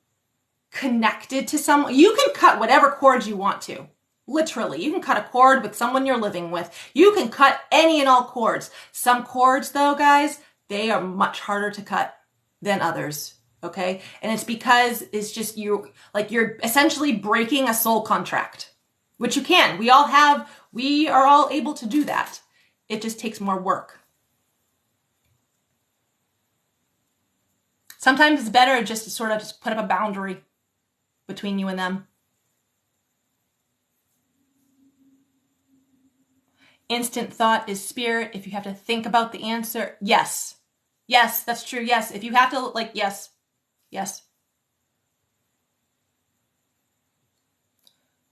connected to someone, you can cut whatever cords you want to. Literally, you can cut a cord with someone you're living with. You can cut any and all cords. Some cords, though, guys, they are much harder to cut than others. Okay, and it's because it's just you're essentially breaking a soul contract, which you can. We are all able to do that. It just takes more work. Sometimes it's better just to sort of just put up a boundary between you and them. Instant thought is spirit. If you have to think about the answer, yes. Yes, that's true. Yes. If you have to, like, yes. Yes.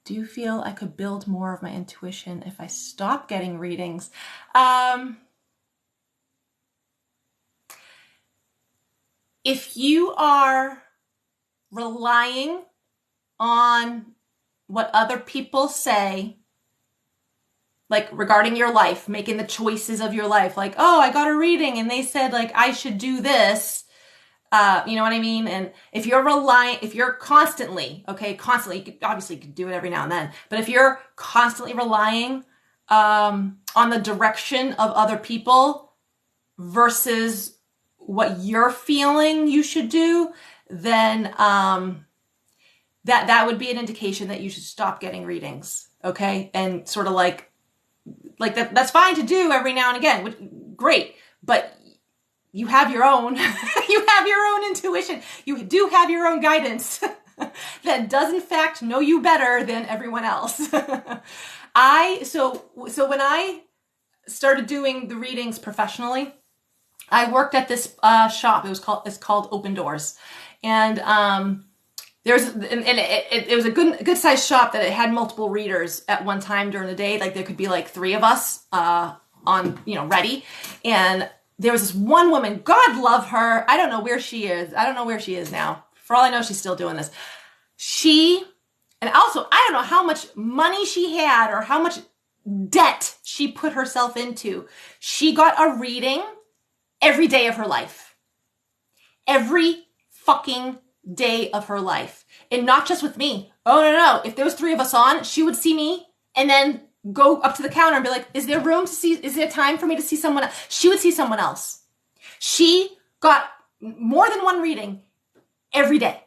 Do you feel I could build more of my intuition if I stop getting readings? If you are relying on what other people say, like regarding your life, making the choices of your life, like, oh, I got a reading and they said like I should do this, you know what I mean? And if you're constantly, obviously you could do it every now and then, but if you're constantly relying on the direction of other people versus what you're feeling you should do, then that would be an indication that you should stop getting readings, okay? And sort of like that's fine to do every now and again, great, but you have your own you have your own intuition. You do have your own guidance that does in fact know you better than everyone else. So when I started doing the readings professionally, I worked at this shop. It's called Open Doors, and it was a good sized shop that it had multiple readers at one time during the day. Like there could be like 3 of us on ready, and there was this one woman. God love her. I don't know where she is. I don't know where she is now. For all I know, she's still doing this. And also I don't know how much money she had or how much debt she put herself into. She got a reading every day of her life. Every fucking day of her life. And not just with me. Oh, no. If there was 3 of us on, she would see me and then go up to the counter and be like, is there time for me to see someone else? She would see someone else. She got more than one reading every day.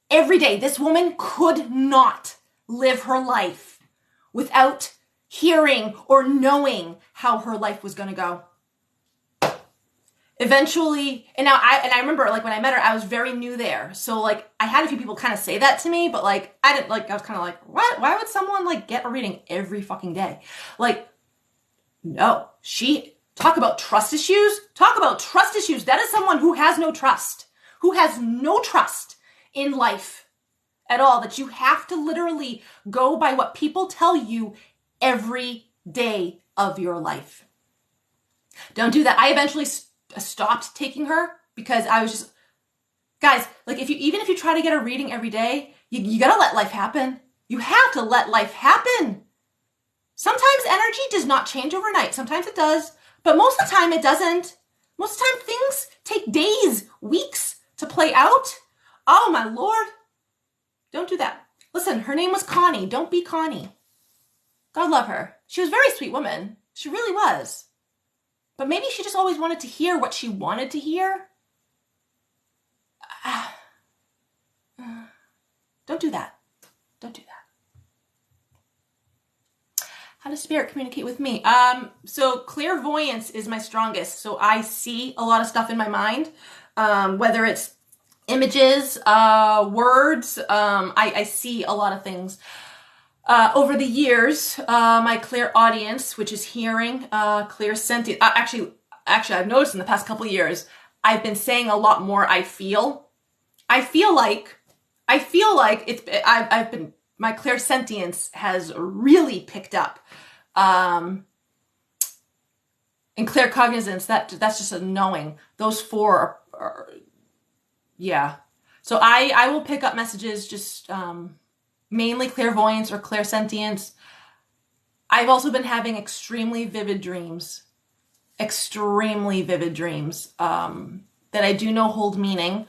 Every day. This woman could not live her life without hearing or knowing how her life was going to go. Eventually, and I remember, like, when I met her, I was very new there. So, like, I had a few people kind of say that to me, but, like, I was kind of like, what? Why would someone, like, get a reading every fucking day? Like, no. Talk about trust issues. Talk about trust issues. That is someone who has no trust in life at all, that you have to literally go by what people tell you every day of your life. Don't do that. I eventually stopped taking her because I was just, guys, like, even if you try to get a reading every day, you gotta let life happen. You have to let life happen. Sometimes energy does not change overnight. Sometimes it does, but most of the time it doesn't. Most of the time things take days, weeks to play out. Oh my Lord. Don't do that. Listen, her name was Connie. Don't be Connie. God love her. She was a very sweet woman. She really was. But maybe she just always wanted to hear what she wanted to hear. Don't do that. Don't do that. How does spirit communicate with me? So clairvoyance is my strongest. So I see a lot of stuff in my mind, whether it's images, words. I see a lot of things. Over the years, my clairaudience, which is hearing, clairsentient. Actually, I've noticed in the past couple of years, I've been saying a lot more. I feel like my clairsentience has really picked up. And claircognizance, that's just a knowing. Those four are yeah. So I will pick up messages just, mainly clairvoyance or clairsentience. I've also been having extremely vivid dreams that I do know hold meaning.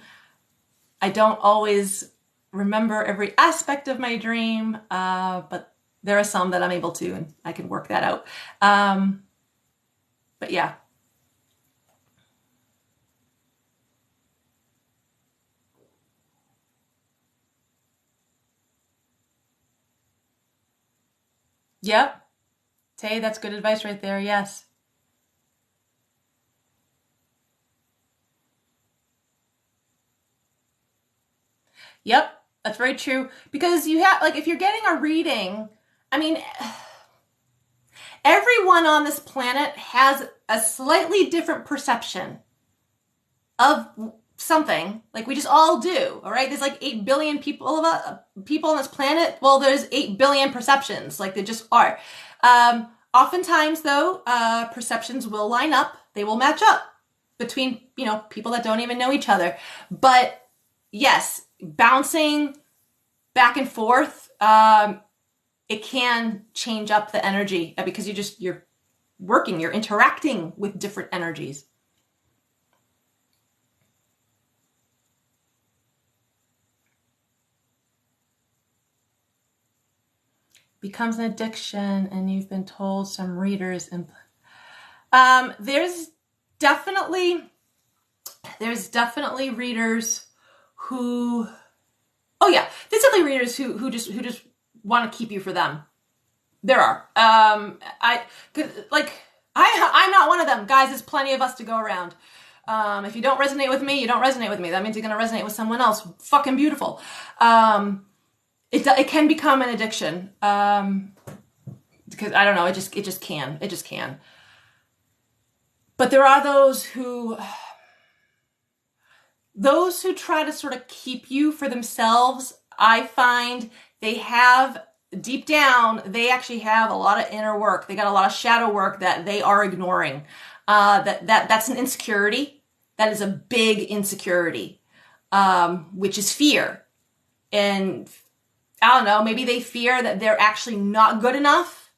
I don't always remember every aspect of my dream, but there are some that I'm able to, and I can work that out. But yeah. Yep. Tay, that's good advice right there. Yes. Yep. That's very true. Because you have, like, if you're getting a reading, I mean, everyone on this planet has a slightly different perception of something. Like, we just all do. All right. There's like 8 billion people on this planet. Well, there's 8 billion perceptions. Like, they just are. Oftentimes though, perceptions will line up. They will match up between, people that don't even know each other. But yes, bouncing back and forth, it can change up the energy because you're working, you're interacting with different energies. Becomes an addiction, and you've been told some readers and there's definitely readers who there's definitely readers who just want to keep you for them. There are. I'm not one of them. Guys, there's plenty of us to go around. If you don't resonate with me, you don't resonate with me. That means you're going to resonate with someone else. Fucking beautiful. It can become an addiction. Because I don't know, it just can. But there are those who try to sort of keep you for themselves. I find they have, deep down, they actually have a lot of inner work. They got a lot of shadow work that they are ignoring. That's an insecurity. That is a big insecurity, which is fear. And I don't know, maybe they fear that they're actually not good enough.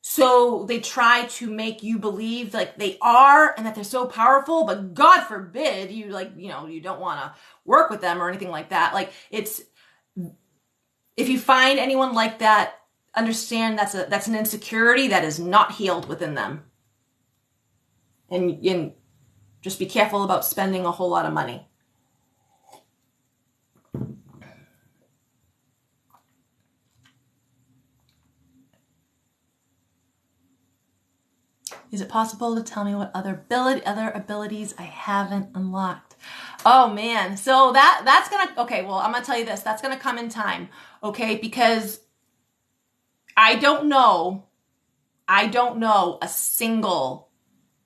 So they try to make you believe like they are and that they're so powerful, but God forbid you you don't want to work with them or anything like that. Like, if you find anyone like that, understand that's an insecurity that is not healed within them. And just be careful about spending a whole lot of money. Is it possible to tell me what other abilities I haven't unlocked? Oh man, so that's gonna, okay, well, I'm gonna tell you this, that's gonna come in time, okay, because I don't know a single,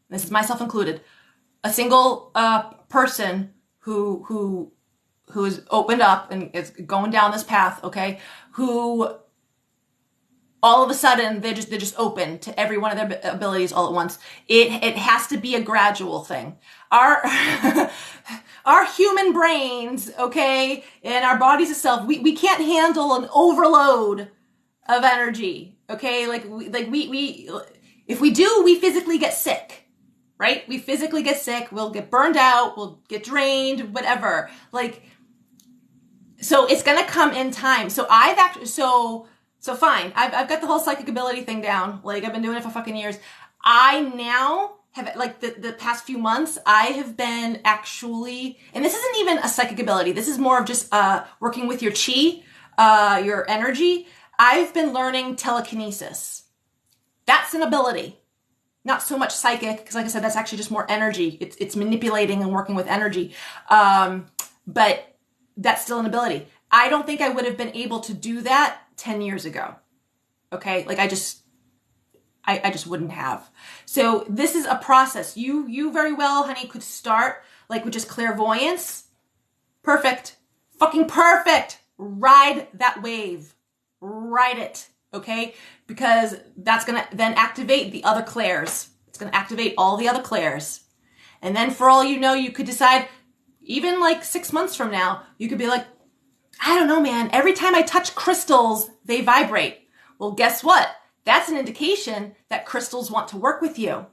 this is myself included, a single person who is opened up and is going down this path, okay, who all of a sudden they're just open to every one of their abilities all at once. It has to be a gradual thing. Our our human brains, okay, and our bodies itself, we can't handle an overload of energy, okay? We if we do, we physically get sick, right? We physically get sick, we'll get burned out, we'll get drained, whatever. Like, so it's gonna come in time. So I've actually, so fine. I've got the whole psychic ability thing down. Like, I've been doing it for fucking years. I now have, like, the past few months, I have been actually, and this isn't even a psychic ability. This is more of just working with your chi, your energy. I've been learning telekinesis. That's an ability. Not so much psychic, because like I said, that's actually just more energy. It's manipulating and working with energy. But that's still an ability. I don't think I would have been able to do that 10 years ago. Okay? Like, I just wouldn't have. So this is a process. You very well, honey, could start like with just clairvoyance. Perfect. Fucking perfect. Ride that wave. Ride it. Okay? Because that's going to then activate the other clairs. It's going to activate all the other clairs. And then for all you know, you could decide, even like 6 months from now, you could be like, I don't know, man. Every time I touch crystals, they vibrate. Well, guess what? That's an indication that crystals want to work with you.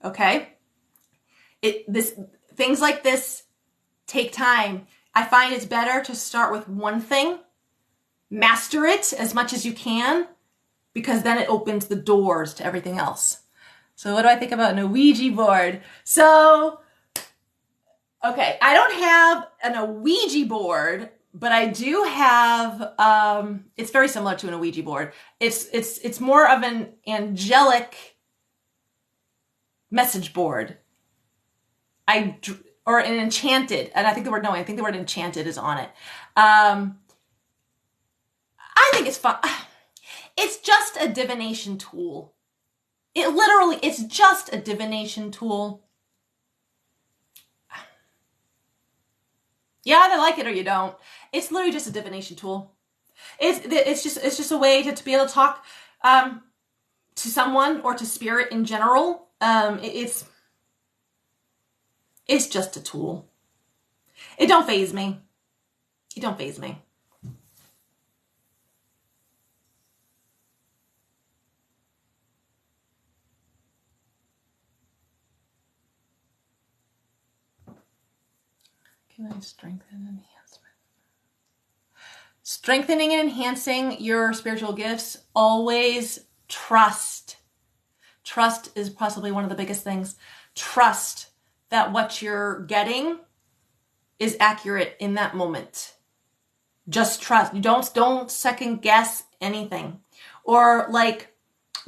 Okay? Things like this take time. I find it's better to start with one thing, master it as much as you can, because then it opens the doors to everything else. So what do I think about an Ouija board? So, okay, I don't have an Ouija board, but I do have, it's very similar to an Ouija board. It's more of an angelic message board. Or an enchanted, and I think the word enchanted is on it. I think it's fun. It's just a divination tool. It's just a divination tool. You either like it or you don't. It's literally just a divination tool. It's just a way to be able to talk to someone or to spirit in general. It's just a tool. It don't faze me. It don't faze me. Can I strengthen and enhancement? Strengthening and enhancing your spiritual gifts, always trust. Trust is possibly one of the biggest things. Trust that what you're getting is accurate in that moment. Just trust. You don't second guess anything. Or like,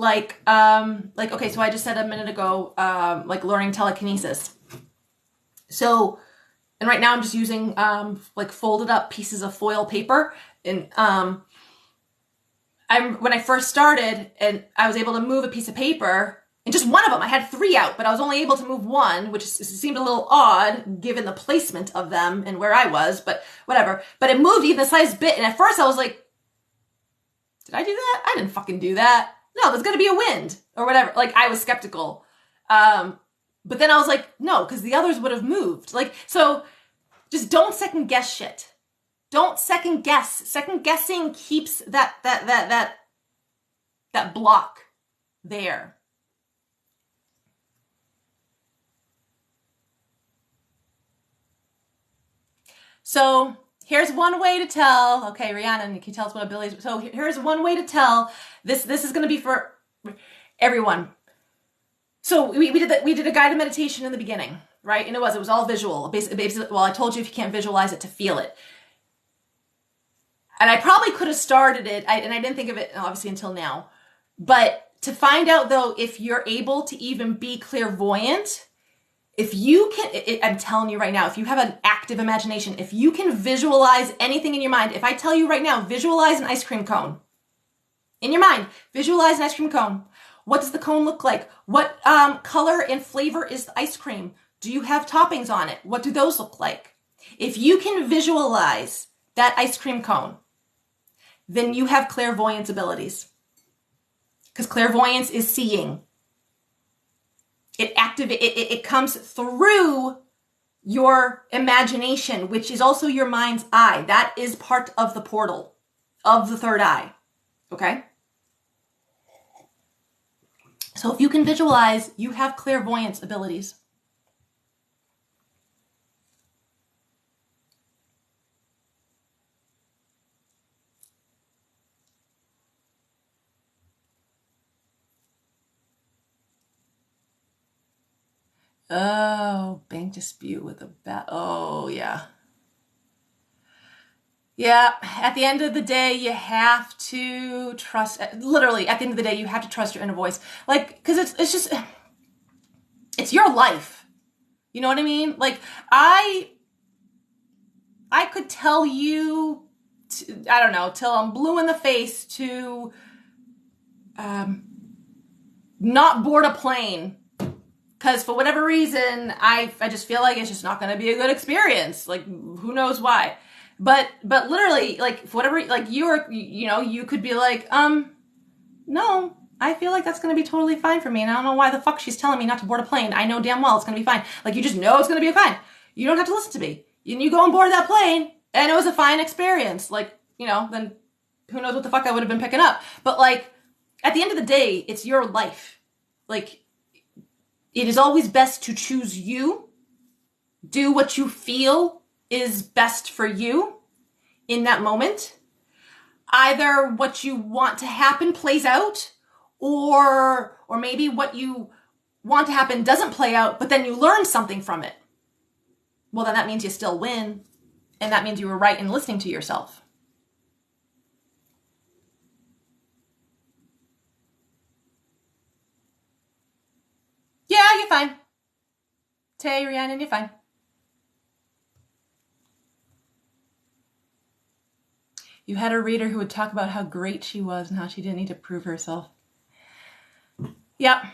okay, so I just said a minute ago, like learning telekinesis. So, and right now I'm just using like folded up pieces of foil paper. And when I first started and I was able to move a piece of paper, and just one of them, I had 3 out, but I was only able to move 1, which seemed a little odd given the placement of them and where I was, but whatever. But it moved even the slightest bit. And at first I was like, did I do that? I didn't fucking do that. No, there's going to be a wind or whatever. Like, I was skeptical. But then I was like, no, because the others would have moved. Like, so just don't second guess shit. Don't second guess. Second guessing keeps that block there. So here's one way to tell. Okay, Rihanna, can you tell us what abilities? So here's one way to tell. This is going to be for everyone. So we did a guided meditation in the beginning, right? And it was all visual. Basically, well, I told you if you can't visualize it, to feel it. And I probably could have started it, and I didn't think of it obviously until now. But to find out though, if you're able to even be clairvoyant, if you can, I'm telling you right now, if you have an active imagination, if you can visualize anything in your mind, if I tell you right now, visualize an ice cream cone. In your mind, visualize an ice cream cone. What does the cone look like? What color and flavor is the ice cream? Do you have toppings on it? What do those look like? If you can visualize that ice cream cone, then you have clairvoyance abilities. Because clairvoyance is seeing. It comes through your imagination, which is also your mind's eye. That is part of the portal of the third eye. Okay? So if you can visualize, you have clairvoyance abilities. Oh, bank dispute with a bat. Oh, yeah. Yeah, at the end of the day, you have to trust, literally, at the end of the day, you have to trust your inner voice. Like, because it's just, it's your life. You know what I mean? Like, I could tell you, I don't know, till I'm blue in the face to not board a plane. Because for whatever reason, I just feel like it's just not going to be a good experience. Like, who knows why? But literally, like, for whatever, like, you could be like, no, I feel like that's going to be totally fine for me. And I don't know why the fuck she's telling me not to board a plane. I know damn well it's going to be fine. Like, you just know it's going to be fine. You don't have to listen to me. And you go on board that plane, and it was a fine experience. Like, then who knows what the fuck I would have been picking up. But, like, at the end of the day, it's your life. Like, it is always best to choose you. Do what you feel is best for you in that moment. Either what you want to happen plays out, or maybe what you want to happen doesn't play out, but then you learn something from it. Well, then that means you still win, and that means you were right in listening to yourself. Yeah, you're fine. Tay, Rhiannon, you're fine. You had a reader who would talk about how great she was and how she didn't need to prove herself. Yep.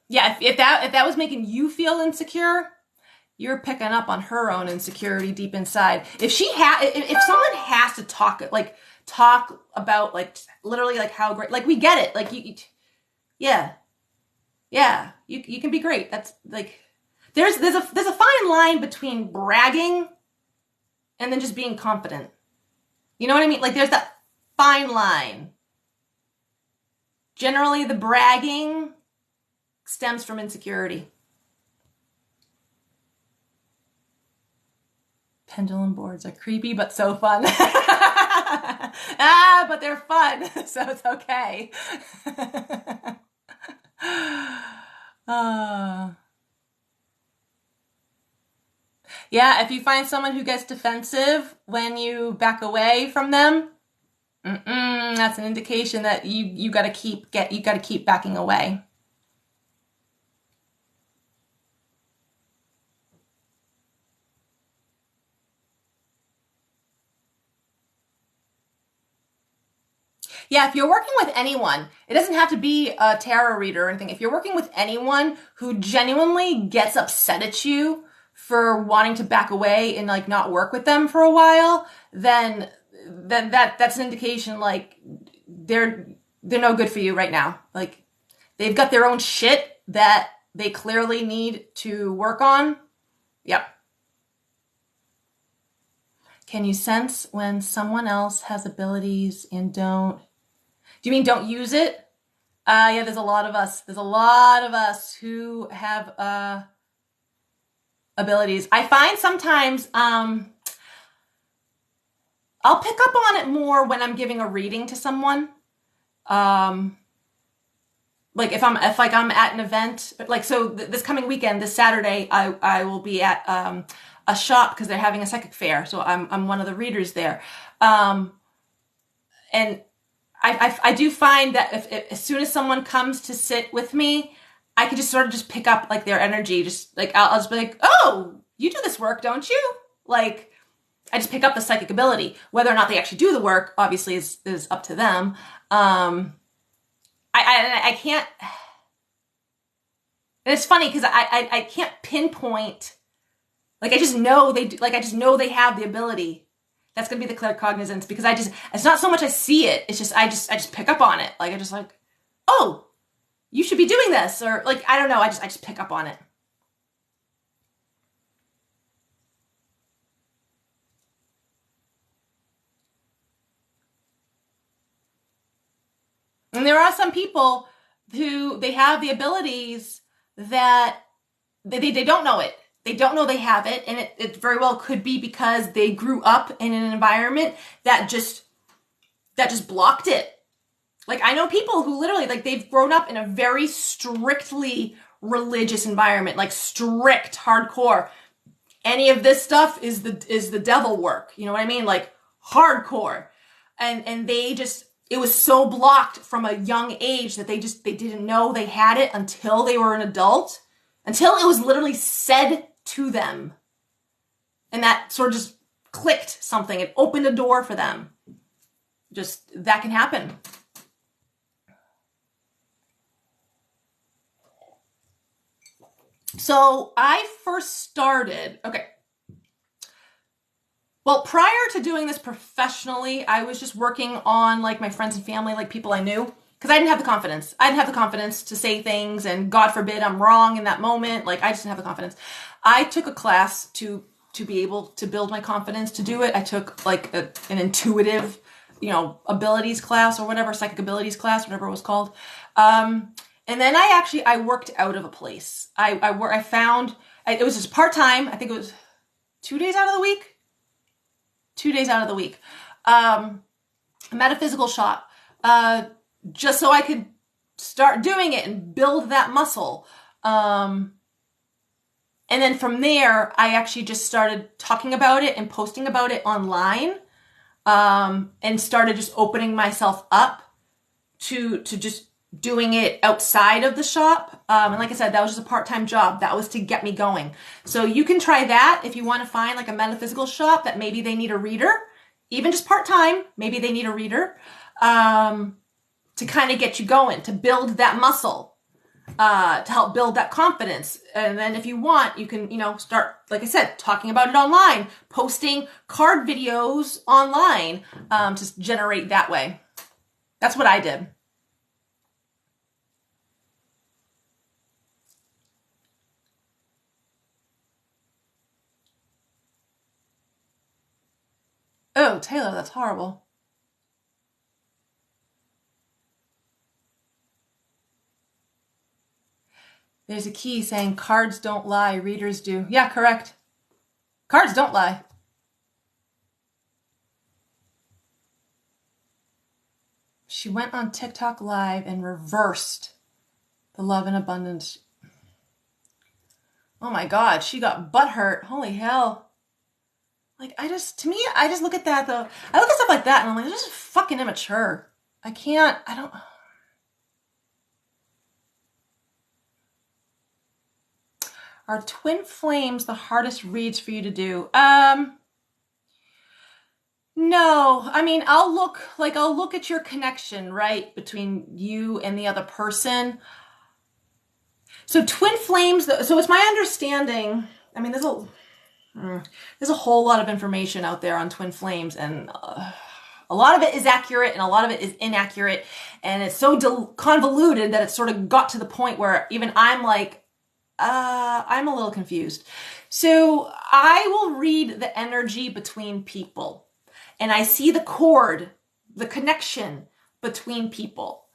Yeah, if that was making you feel insecure, you're picking up on her own insecurity deep inside. If someone has to talk about, like, literally, like, how great, like, we get it. Like, yeah, you can be great. That's, like, there's a fine line between bragging and then just being confident. You know what I mean? Like, there's that fine line. Generally, the bragging stems from insecurity. Pendulum boards are creepy, but so fun. But they're fun, so it's okay. Yeah, if you find someone who gets defensive when you back away from them, that's an indication that you got to keep backing away. Yeah, if you're working with anyone, it doesn't have to be a tarot reader or anything. If you're working with anyone who genuinely gets upset at you for wanting to back away and, like, not work with them for a while, then that's an indication, like, they're no good for you right now. Like, they've got their own shit that they clearly need to work on. Yep. Can you sense when someone else has abilities and don't? Do you mean don't use it? Yeah, there's a lot of us. There's a lot of us who have abilities. I find sometimes I'll pick up on it more when I'm giving a reading to someone. Like, if I'm at an event, like, so this coming weekend, this Saturday, I will be at a shop because they're having a psychic fair. So I'm one of the readers there. And I do find that if as soon as someone comes to sit with me, I can just sort of just pick up like their energy. Just like, I'll just be like, oh, you do this work, don't you? Like, I just pick up the psychic ability. Whether or not they actually do the work, obviously is up to them. I can't, and it's funny because I can't pinpoint, like I just know they do, like I just know they have the ability. That's gonna be the claircognizance, because it's not so much I see it, it's just I just pick up on it. Like I just like, oh, you should be doing this, or like I don't know, I just pick up on it. And there are some people who they have the abilities that they don't know it. They don't know they have it, and it very well could be because they grew up in an environment that just blocked it. Like I know people who literally, like, they've grown up in a very strictly religious environment, like strict, hardcore. Any of this stuff is the devil work. You know what I mean? Like hardcore. And they just, it was so blocked from a young age that they didn't know they had it until they were an adult, until it was literally said to them. And that sort of just clicked something. It opened a door for them. Just, that can happen. So I first started, okay. Well, prior to doing this professionally, I was just working on like my friends and family, like people I knew, because I didn't have the confidence. I didn't have the confidence to say things, and God forbid I'm wrong in that moment. Like I just didn't have the confidence. I took a class to be able to build my confidence to do it. I took like an intuitive, abilities class or whatever, psychic abilities class, whatever it was called. And then I worked out of a place. I found, it was just part-time. I think it was 2 days out of the week. 2 days out of the week. A metaphysical shop. Just so I could start doing it and build that muscle. And then from there, I actually just started talking about it and posting about it online. And started just opening myself up to just doing it outside of the shop. And like I said, that was just a part-time job. That was to get me going. So you can try that if you want to find like a metaphysical shop that maybe they need a reader, even just part-time, maybe they need a reader, to kind of get you going, to build that muscle, to help build that confidence. And then if you want, you can, start, like I said, talking about it online, posting card videos online, to generate that way. That's what I did. Oh, Taylor, that's horrible. There's a key saying cards don't lie, readers do. Yeah, correct. Cards don't lie. She went on TikTok live and reversed the love and abundance. Oh my God, she got butthurt. Holy hell. Like, I just look at that though. I look at stuff like that and I'm like, this is fucking immature. Are twin flames the hardest reads for you to do? No. I mean, I'll look at your connection, right, between you and the other person. So twin flames, so it's my understanding, I mean, there's a whole lot of information out there on twin flames, and a lot of it is accurate and a lot of it is inaccurate, and it's so convoluted that it's sort of got to the point where even I'm like, I'm a little confused. So I will read the energy between people, and I see the cord, the connection between people.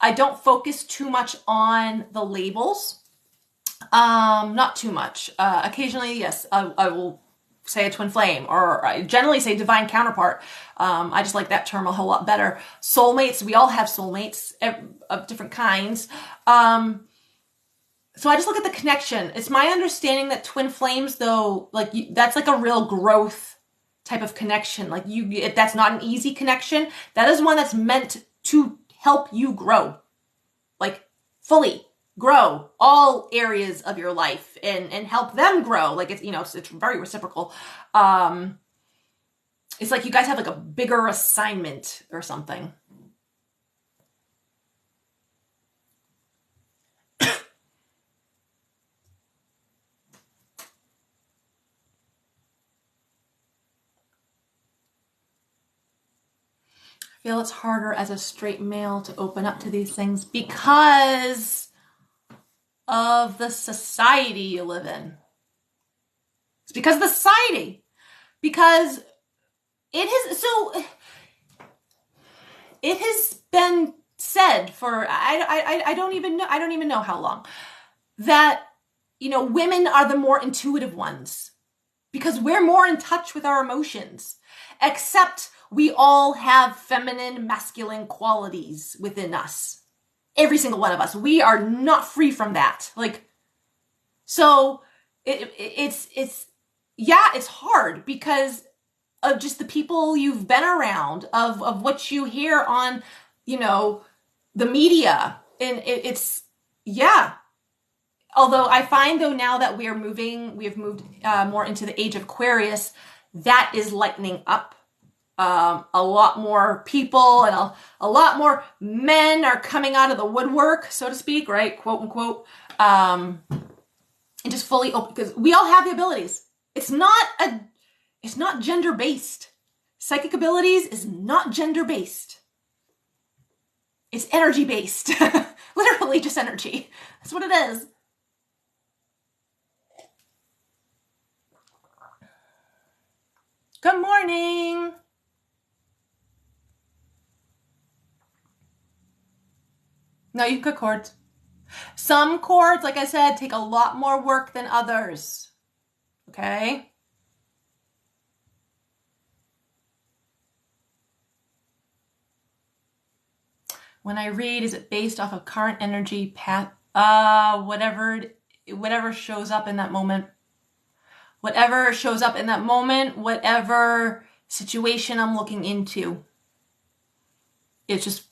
I don't focus too much on the labels. Not too much. Occasionally, yes, I will say a twin flame, or I generally say divine counterpart. I just like that term a whole lot better. Soulmates, we all have soulmates of different kinds. So I just look at the connection. It's my understanding that twin flames, though, like that's like a real growth type of connection. Like that's not an easy connection. That is one that's meant to help you grow, like fully grow all areas of your life and help them grow. Like it's, you know, it's very reciprocal. It's like you guys have like a bigger assignment or something. I feel it's harder as a straight male to open up to these things because of the society you live in. It's because of the society. Because it has been said for I don't even know how long, that, you know, women are the more intuitive ones because we're more in touch with our emotions, except we all have feminine, masculine qualities within us. Every single one of us. We are not free from that. Like, so it's hard because of just the people you've been around, of what you hear on, you know, the media. And it's Although I find though now that we have moved more into the age of Aquarius, that is lightening up. A lot more people and a lot more men are coming out of the woodwork, so to speak, right? Quote unquote. And just fully open, because we all have the abilities. It's not gender-based. Psychic abilities is not gender-based. It's energy-based. Literally just energy. That's what it is. Good morning. No, you can cut cords. Some cords, like I said, take a lot more work than others. Okay? When I read, is it based off of current energy path? Whatever shows up in that moment. Whatever shows up in that moment, whatever situation I'm looking into. It's just,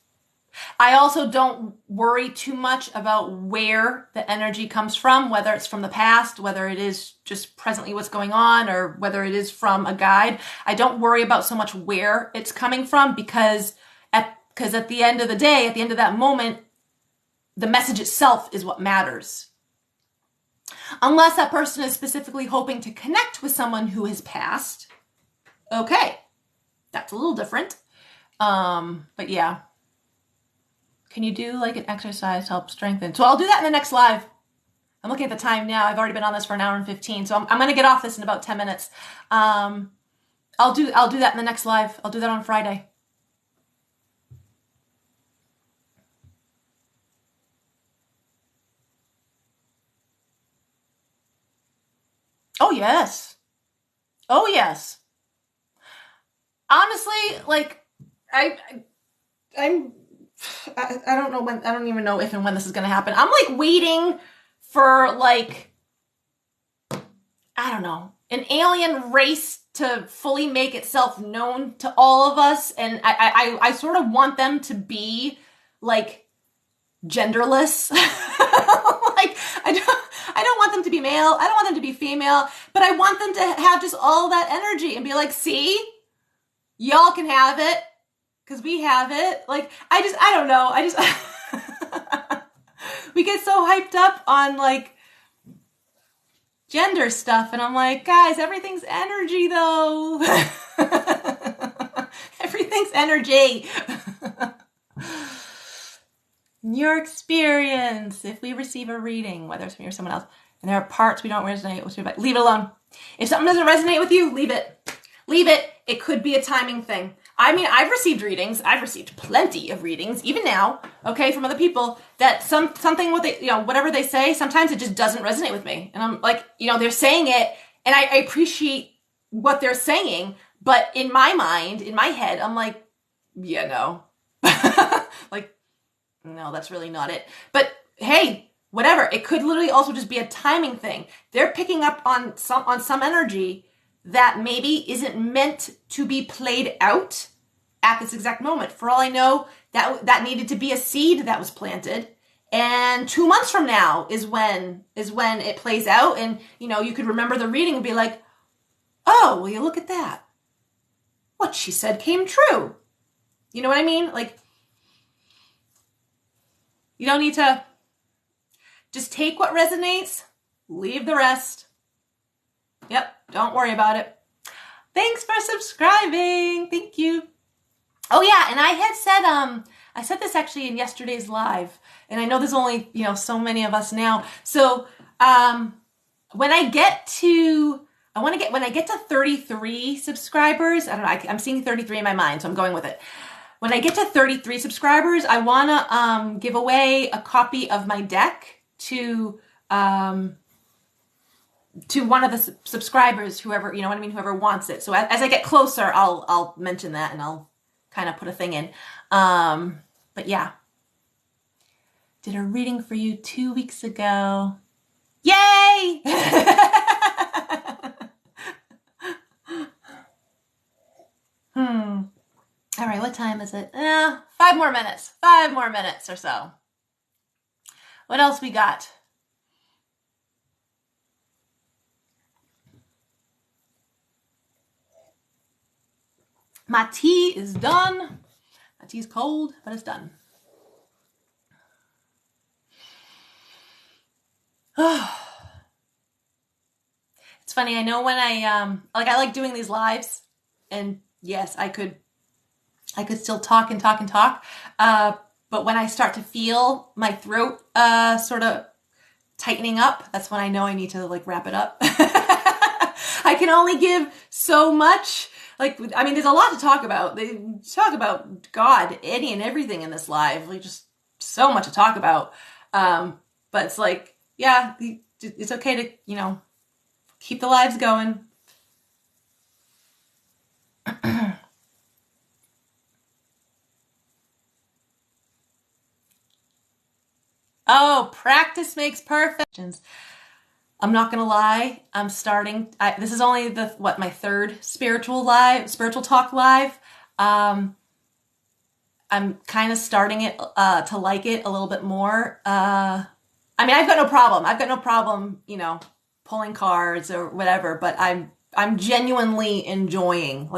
I also don't worry too much about where the energy comes from, whether it's from the past, whether it is just presently what's going on, or whether it is from a guide. I don't worry about so much where it's coming from because at the end of the day, at the end of that moment, the message itself is what matters. Unless that person is specifically hoping to connect with someone who has passed. Okay, that's a little different. But yeah. Can you do like an exercise to help strengthen? So I'll do that in the next live. I'm looking at the time now. I've already been on this for an hour and 15. So I'm going to get off this in about 10 minutes. I'll do that in the next live. I'll do that on Friday. Oh, yes. Oh, yes. Honestly, like, I don't know when, I don't even know if and when this is going to happen. I'm like waiting for like, I don't know, an alien race to fully make itself known to all of us. And I sort of want them to be like genderless. Like, I don't want them to be male. I don't want them to be female, but I want them to have just all that energy and be like, see, y'all can have it. Because we have it. Like, I don't know. We get so hyped up on, like, gender stuff. And I'm like, guys, everything's energy, though. Everything's energy. In your experience, if we receive a reading, whether it's from you or someone else, and there are parts we don't resonate with, leave it alone. If something doesn't resonate with you, leave it. Leave it. It could be a timing thing. I mean, I've received readings. I've received plenty of readings, even now, okay, from other people that something what they, whatever they say, sometimes it just doesn't resonate with me. And I'm like, they're saying it and I appreciate what they're saying, but in my mind, in my head, I'm like, yeah, no. Like, no, that's really not it. But hey, whatever. It could literally also just be a timing thing. They're picking up on some energy that maybe isn't meant to be played out at this exact moment. For all I know, that needed to be a seed that was planted. And 2 months from now is when it plays out. And, you know, you could remember the reading and be like, oh, well, you look at that. What she said came true. You know what I mean? Like, you don't need to just take what resonates, leave the rest. Yep, don't worry about it. Thanks for subscribing. Thank you. Oh yeah, and I had said, I said this actually in yesterday's live, and I know there's only, you know, so many of us now. So, when I get to 33 subscribers, I don't know, I'm seeing 33 in my mind, so I'm going with it. When I get to 33 subscribers, I want to give away a copy of my deck to one of the subscribers, whoever, you know what I mean, whoever wants it. So as I get closer, I'll mention that and I'll kind of put a thing in. But yeah, did a reading for you 2 weeks ago. Yay! All right, what time is it? 5 more minutes. 5 more minutes or so. What else we got? My tea is done. My tea's cold, but it's done. It's funny, I know when I like doing these lives, and yes, I could still talk and talk and talk. But when I start to feel my throat sort of tightening up, that's when I know I need to like wrap it up. I can only give so much. Like, I mean, there's a lot to talk about. They talk about God, any and everything in this live. Like, just so much to talk about. But it's like, yeah, it's okay to, you know, keep the lives going. Oh, practice makes perfect. I'm not gonna lie. I'm starting. This is only my third spiritual talk live. I'm kind of starting it to like it a little bit more. I mean, I've got no problem, you know, pulling cards or whatever. But I'm genuinely enjoying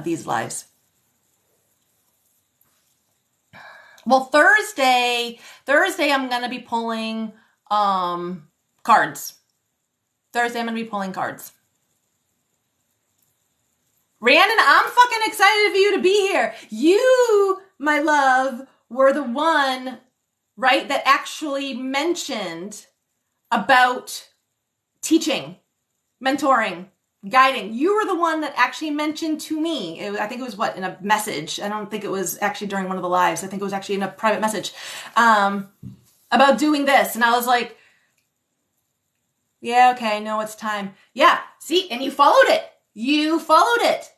these lives. Well, Thursday I'm going to be pulling cards. Thursday I'm going to be pulling cards. Rhiannon, I'm fucking excited for you to be here. You, my love, were the one, right, that actually mentioned about teaching, mentoring, guiding. You were the one that actually mentioned to me. I think it was in a message. I don't think it was actually during one of the lives. I think it was actually in a private message about doing this. And I was like, yeah, okay, no, it's time. Yeah, see, and you followed it.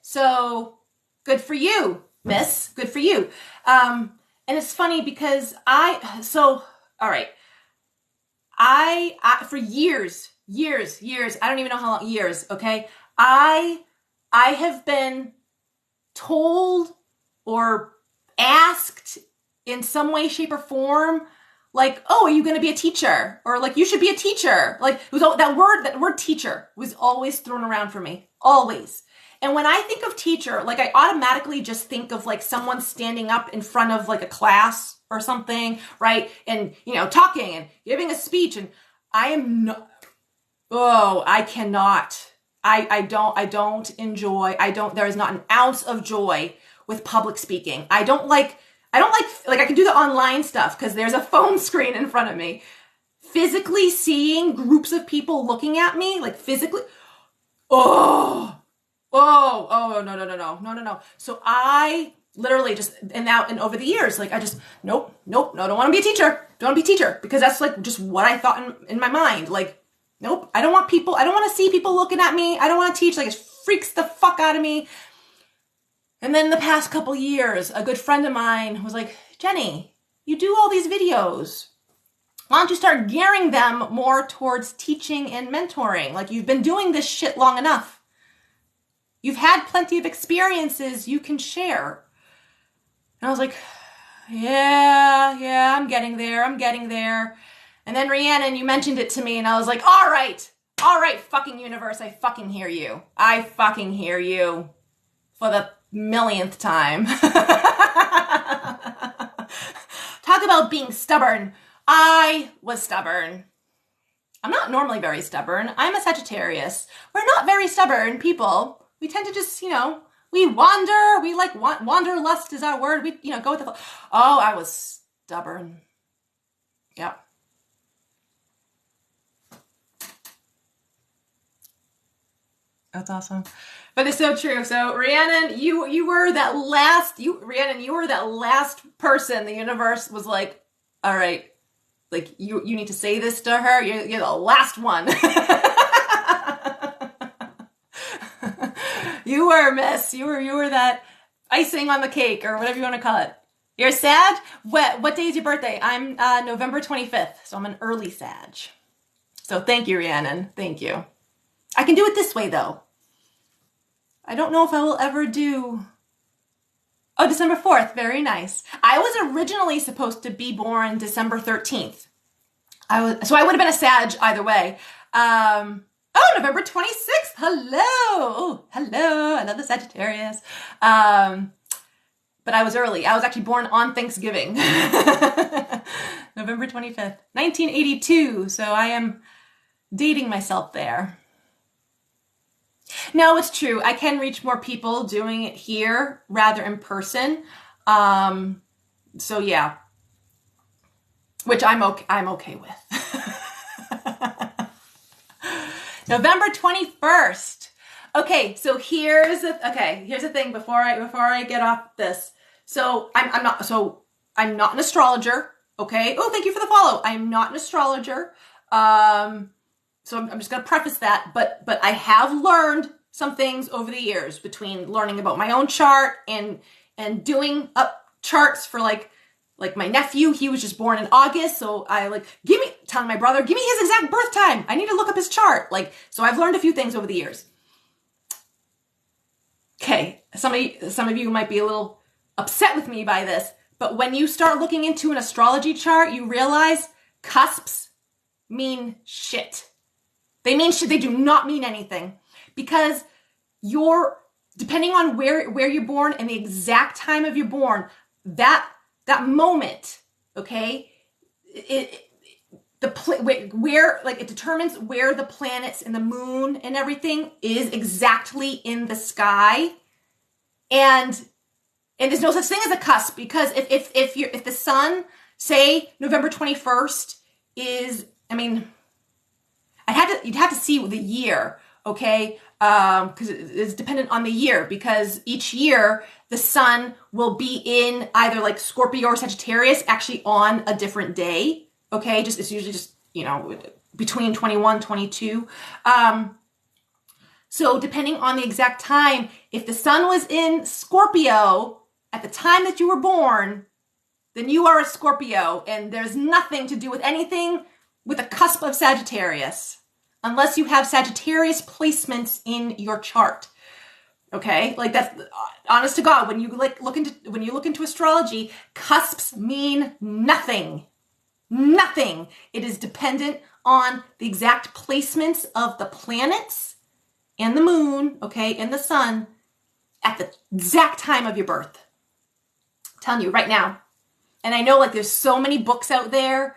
So good for you, miss. Good for you. And it's funny because all right. I for years, I don't even know how long, years, okay? I have been told or asked in some way, shape, or form, like, oh, are you going to be a teacher? Or like, you should be a teacher. Like, it was that word teacher was always thrown around for me. Always. And when I think of teacher, like, I automatically just think of like someone standing up in front of like a class or something, right? And, you know, talking and giving a speech. And I am not, I cannot. I don't enjoy, there is not an ounce of joy with public speaking. I don't like, I can do the online stuff because there's a phone screen in front of me. Physically seeing groups of people looking at me, like physically, no. So I literally just, and over the years, like I just, nope, don't want to be a teacher. Don't want to be a teacher because that's like just what I thought in my mind. Like, nope, I don't want to see people looking at me. I don't want to teach. Like, it freaks the fuck out of me. And then the past couple years, a good friend of mine was like, Jennie, you do all these videos. Why don't you start gearing them more towards teaching and mentoring? Like, you've been doing this shit long enough. You've had plenty of experiences you can share. And I was like, yeah, I'm getting there. And then Rhiannon, you mentioned it to me, and I was like, all right, fucking universe, I fucking hear you. For the millionth time. Talk about being stubborn. I was stubborn. I'm not normally very stubborn. I'm a Sagittarius. We're not very stubborn people. We tend to just, we wander. We like wanderlust is our word. We, go with the flow. Oh, I was stubborn. Yep. That's awesome. But it's so true. So Rhiannon, you were that last person the universe was like, all right, like you need to say this to her. You're the last one. You were, miss. You were that icing on the cake or whatever you want to call it. You're Sag? What day is your birthday? I'm November 25th, so I'm an early Sag. So thank you, Rhiannon. Thank you. I can do it this way, though. I don't know if I will ever do... Oh, December 4th. Very nice. I was originally supposed to be born December 13th. So I would have been a Sag either way. November 26th. Hello. Hello. I love the Sagittarius. But I was early. I was actually born on Thanksgiving. November 25th, 1982. So I am dating myself there. No, it's true. I can reach more people doing it here rather in person. So yeah, which I'm okay with. November 21st. Okay, so here's the thing before I get off this. So I'm not an astrologer. Okay. Oh, thank you for the follow. I'm not an astrologer. So I'm just going to preface that, but I have learned some things over the years between learning about my own chart and doing up charts for like my nephew. He was just born in August. So I telling my brother, give me his exact birth time. I need to look up his chart. So I've learned a few things over the years. Okay. Some of you might be a little upset with me by this, but when you start looking into an astrology chart, you realize cusps mean shit. They mean shit. They do not mean anything because depending on where you're born and the exact time of your born, that moment, okay, it determines where the planets and the moon and everything is exactly in the sky, and there's no such thing as a cusp because if the sun, say November 21st is, you'd have to see the year, okay? Because it's dependent on the year, because each year the sun will be in either like Scorpio or Sagittarius actually on a different day, okay? It's usually just, between 21, 22. So depending on the exact time, if the sun was in Scorpio at the time that you were born, then you are a Scorpio, and there's nothing to do with anything with a cusp of Sagittarius, unless you have Sagittarius placements in your chart. Okay, that's honest to God. When you look into astrology, cusps mean nothing. Nothing. It is dependent on the exact placements of the planets and the moon, okay, and the sun at the exact time of your birth. I'm telling you right now. And I know there's so many books out there.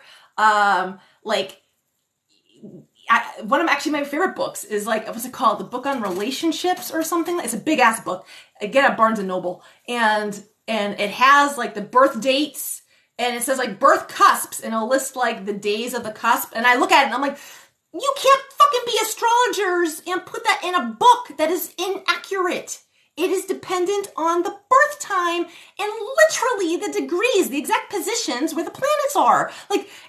One of my favorite books is what's it called? The Book on Relationships or something. It's a big ass book. I get at Barnes and Noble, and it has the birth dates, and it says birth cusps, and it'll list the days of the cusp. And I look at it and I'm like, you can't fucking be astrologers and put that in a book. That is inaccurate. It is dependent on the birth time and literally the degrees, the exact positions where the planets are.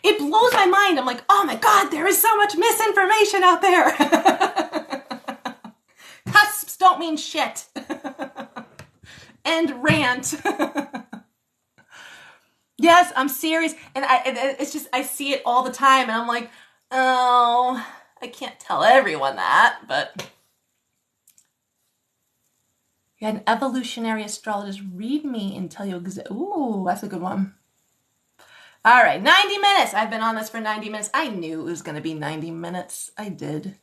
It blows my mind. I'm like, oh my God, there is so much misinformation out there. Cusps don't mean shit. End rant. Yes, I'm serious. And it's just, I see it all the time and I'm like, oh, I can't tell everyone that, but... You had an evolutionary astrologist read me and tell you ooh, that's a good one. All right, 90 minutes. I've been on this for 90 minutes. I knew it was going to be 90 minutes. I did.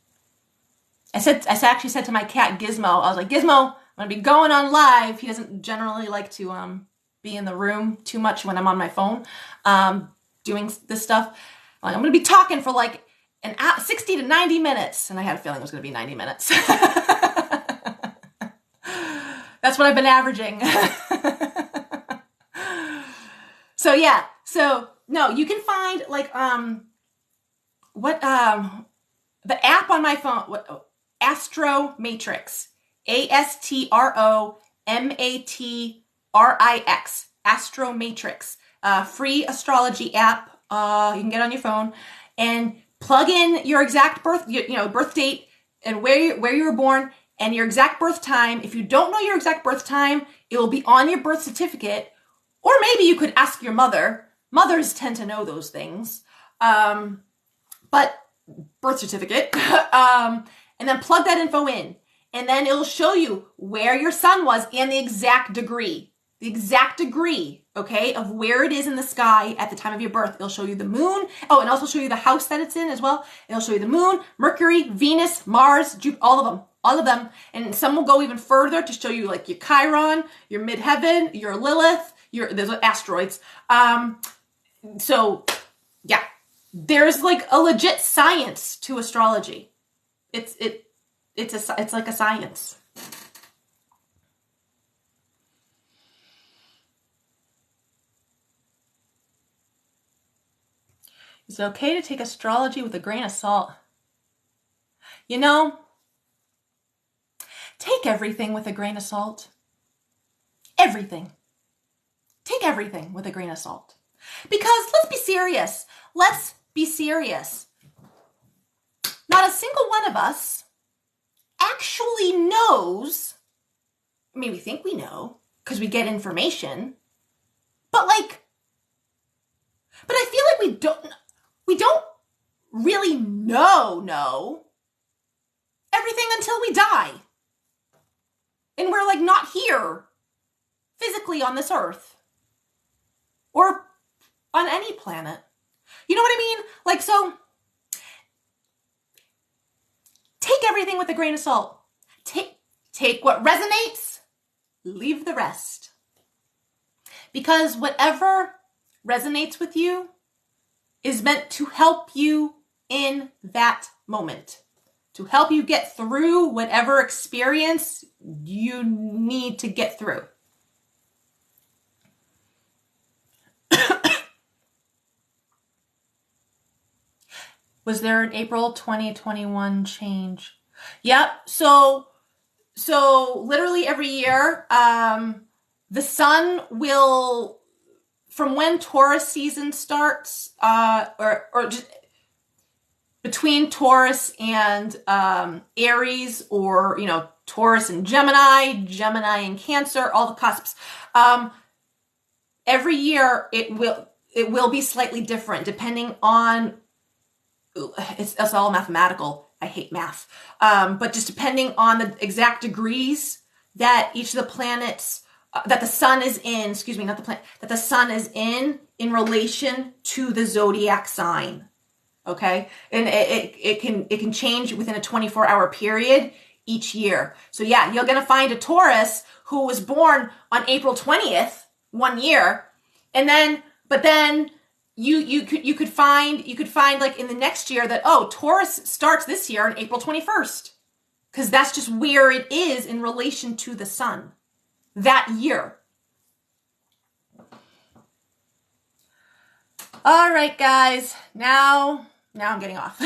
I actually said to my cat, Gizmo, I was like, Gizmo, I'm going to be going on live. He doesn't generally like to be in the room too much when I'm on my phone doing this stuff. I'm going to be talking for like 60 to 90 minutes. And I had a feeling it was going to be 90 minutes. That's what I've been averaging. So yeah. So no, you can find like the app on my phone, Astro Matrix. ASTROMATRIX. Astro Matrix. Free astrology app you can get on your phone, and plug in your exact birth date and where you were born and your exact birth time. If you don't know your exact birth time, it will be on your birth certificate, or maybe you could ask your mother. Mothers tend to know those things. But birth certificate, and then plug that info in, and then it'll show you where your sun was and the exact degree, okay, of where it is in the sky at the time of your birth. It'll show you the moon. Oh, and also show you the house that it's in as well. It'll show you the moon, Mercury, Venus, Mars, Jupiter, all of them. And some will go even further to show you like your Chiron, your midheaven, your Lilith, there's asteroids. So yeah, there's like a legit science to astrology. It's like a science. Is it okay to take astrology with a grain of salt? You know, take everything with a grain of salt. Everything. Take everything with a grain of salt. Because let's be serious. Let's be serious. Not a single one of us actually knows. I mean, we think we know because we get information. But I feel like we don't really know everything until we die. And we're like not here physically on this earth or on any planet. You know what I mean? Like, so take everything with a grain of salt. Take what resonates, leave the rest. Because whatever resonates with you is meant to help you in that moment, to help you get through whatever experience you need to get through. Was there an April 2021 change? Yep. So literally every year, the sun will, from when Taurus season starts, or just between Taurus and Aries, or Taurus and Gemini and Cancer, all the cusps. Every year it will be slightly different depending on. It's all mathematical. I hate math. But just depending on the exact degrees that each of the planets, that the sun is in, that the sun is in relation to the zodiac sign. Okay. And it can change within a 24-hour period each year. So yeah, you're going to find a Taurus who was born on April 20th, one year. But then you could find like in the next year that, oh, Taurus starts this year on April 21st, because that's just where it is in relation to the sun that year. All right, guys, now I'm getting off.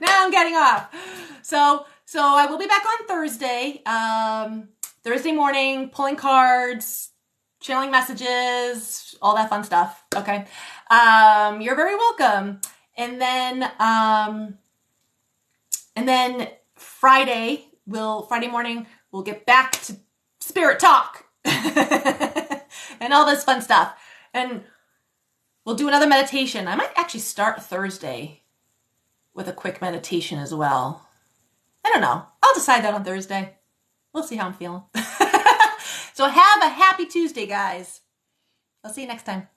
Now I'm getting off. So I will be back on Thursday, Thursday morning, pulling cards, channeling messages, all that fun stuff. Okay. You're very welcome. And then Friday morning, we'll get back to spirit talk and all this fun stuff. And we'll do another meditation. I might actually start Thursday with a quick meditation as well. I don't know. I'll decide that on Thursday. We'll see how I'm feeling. So have a happy Tuesday, guys. I'll see you next time.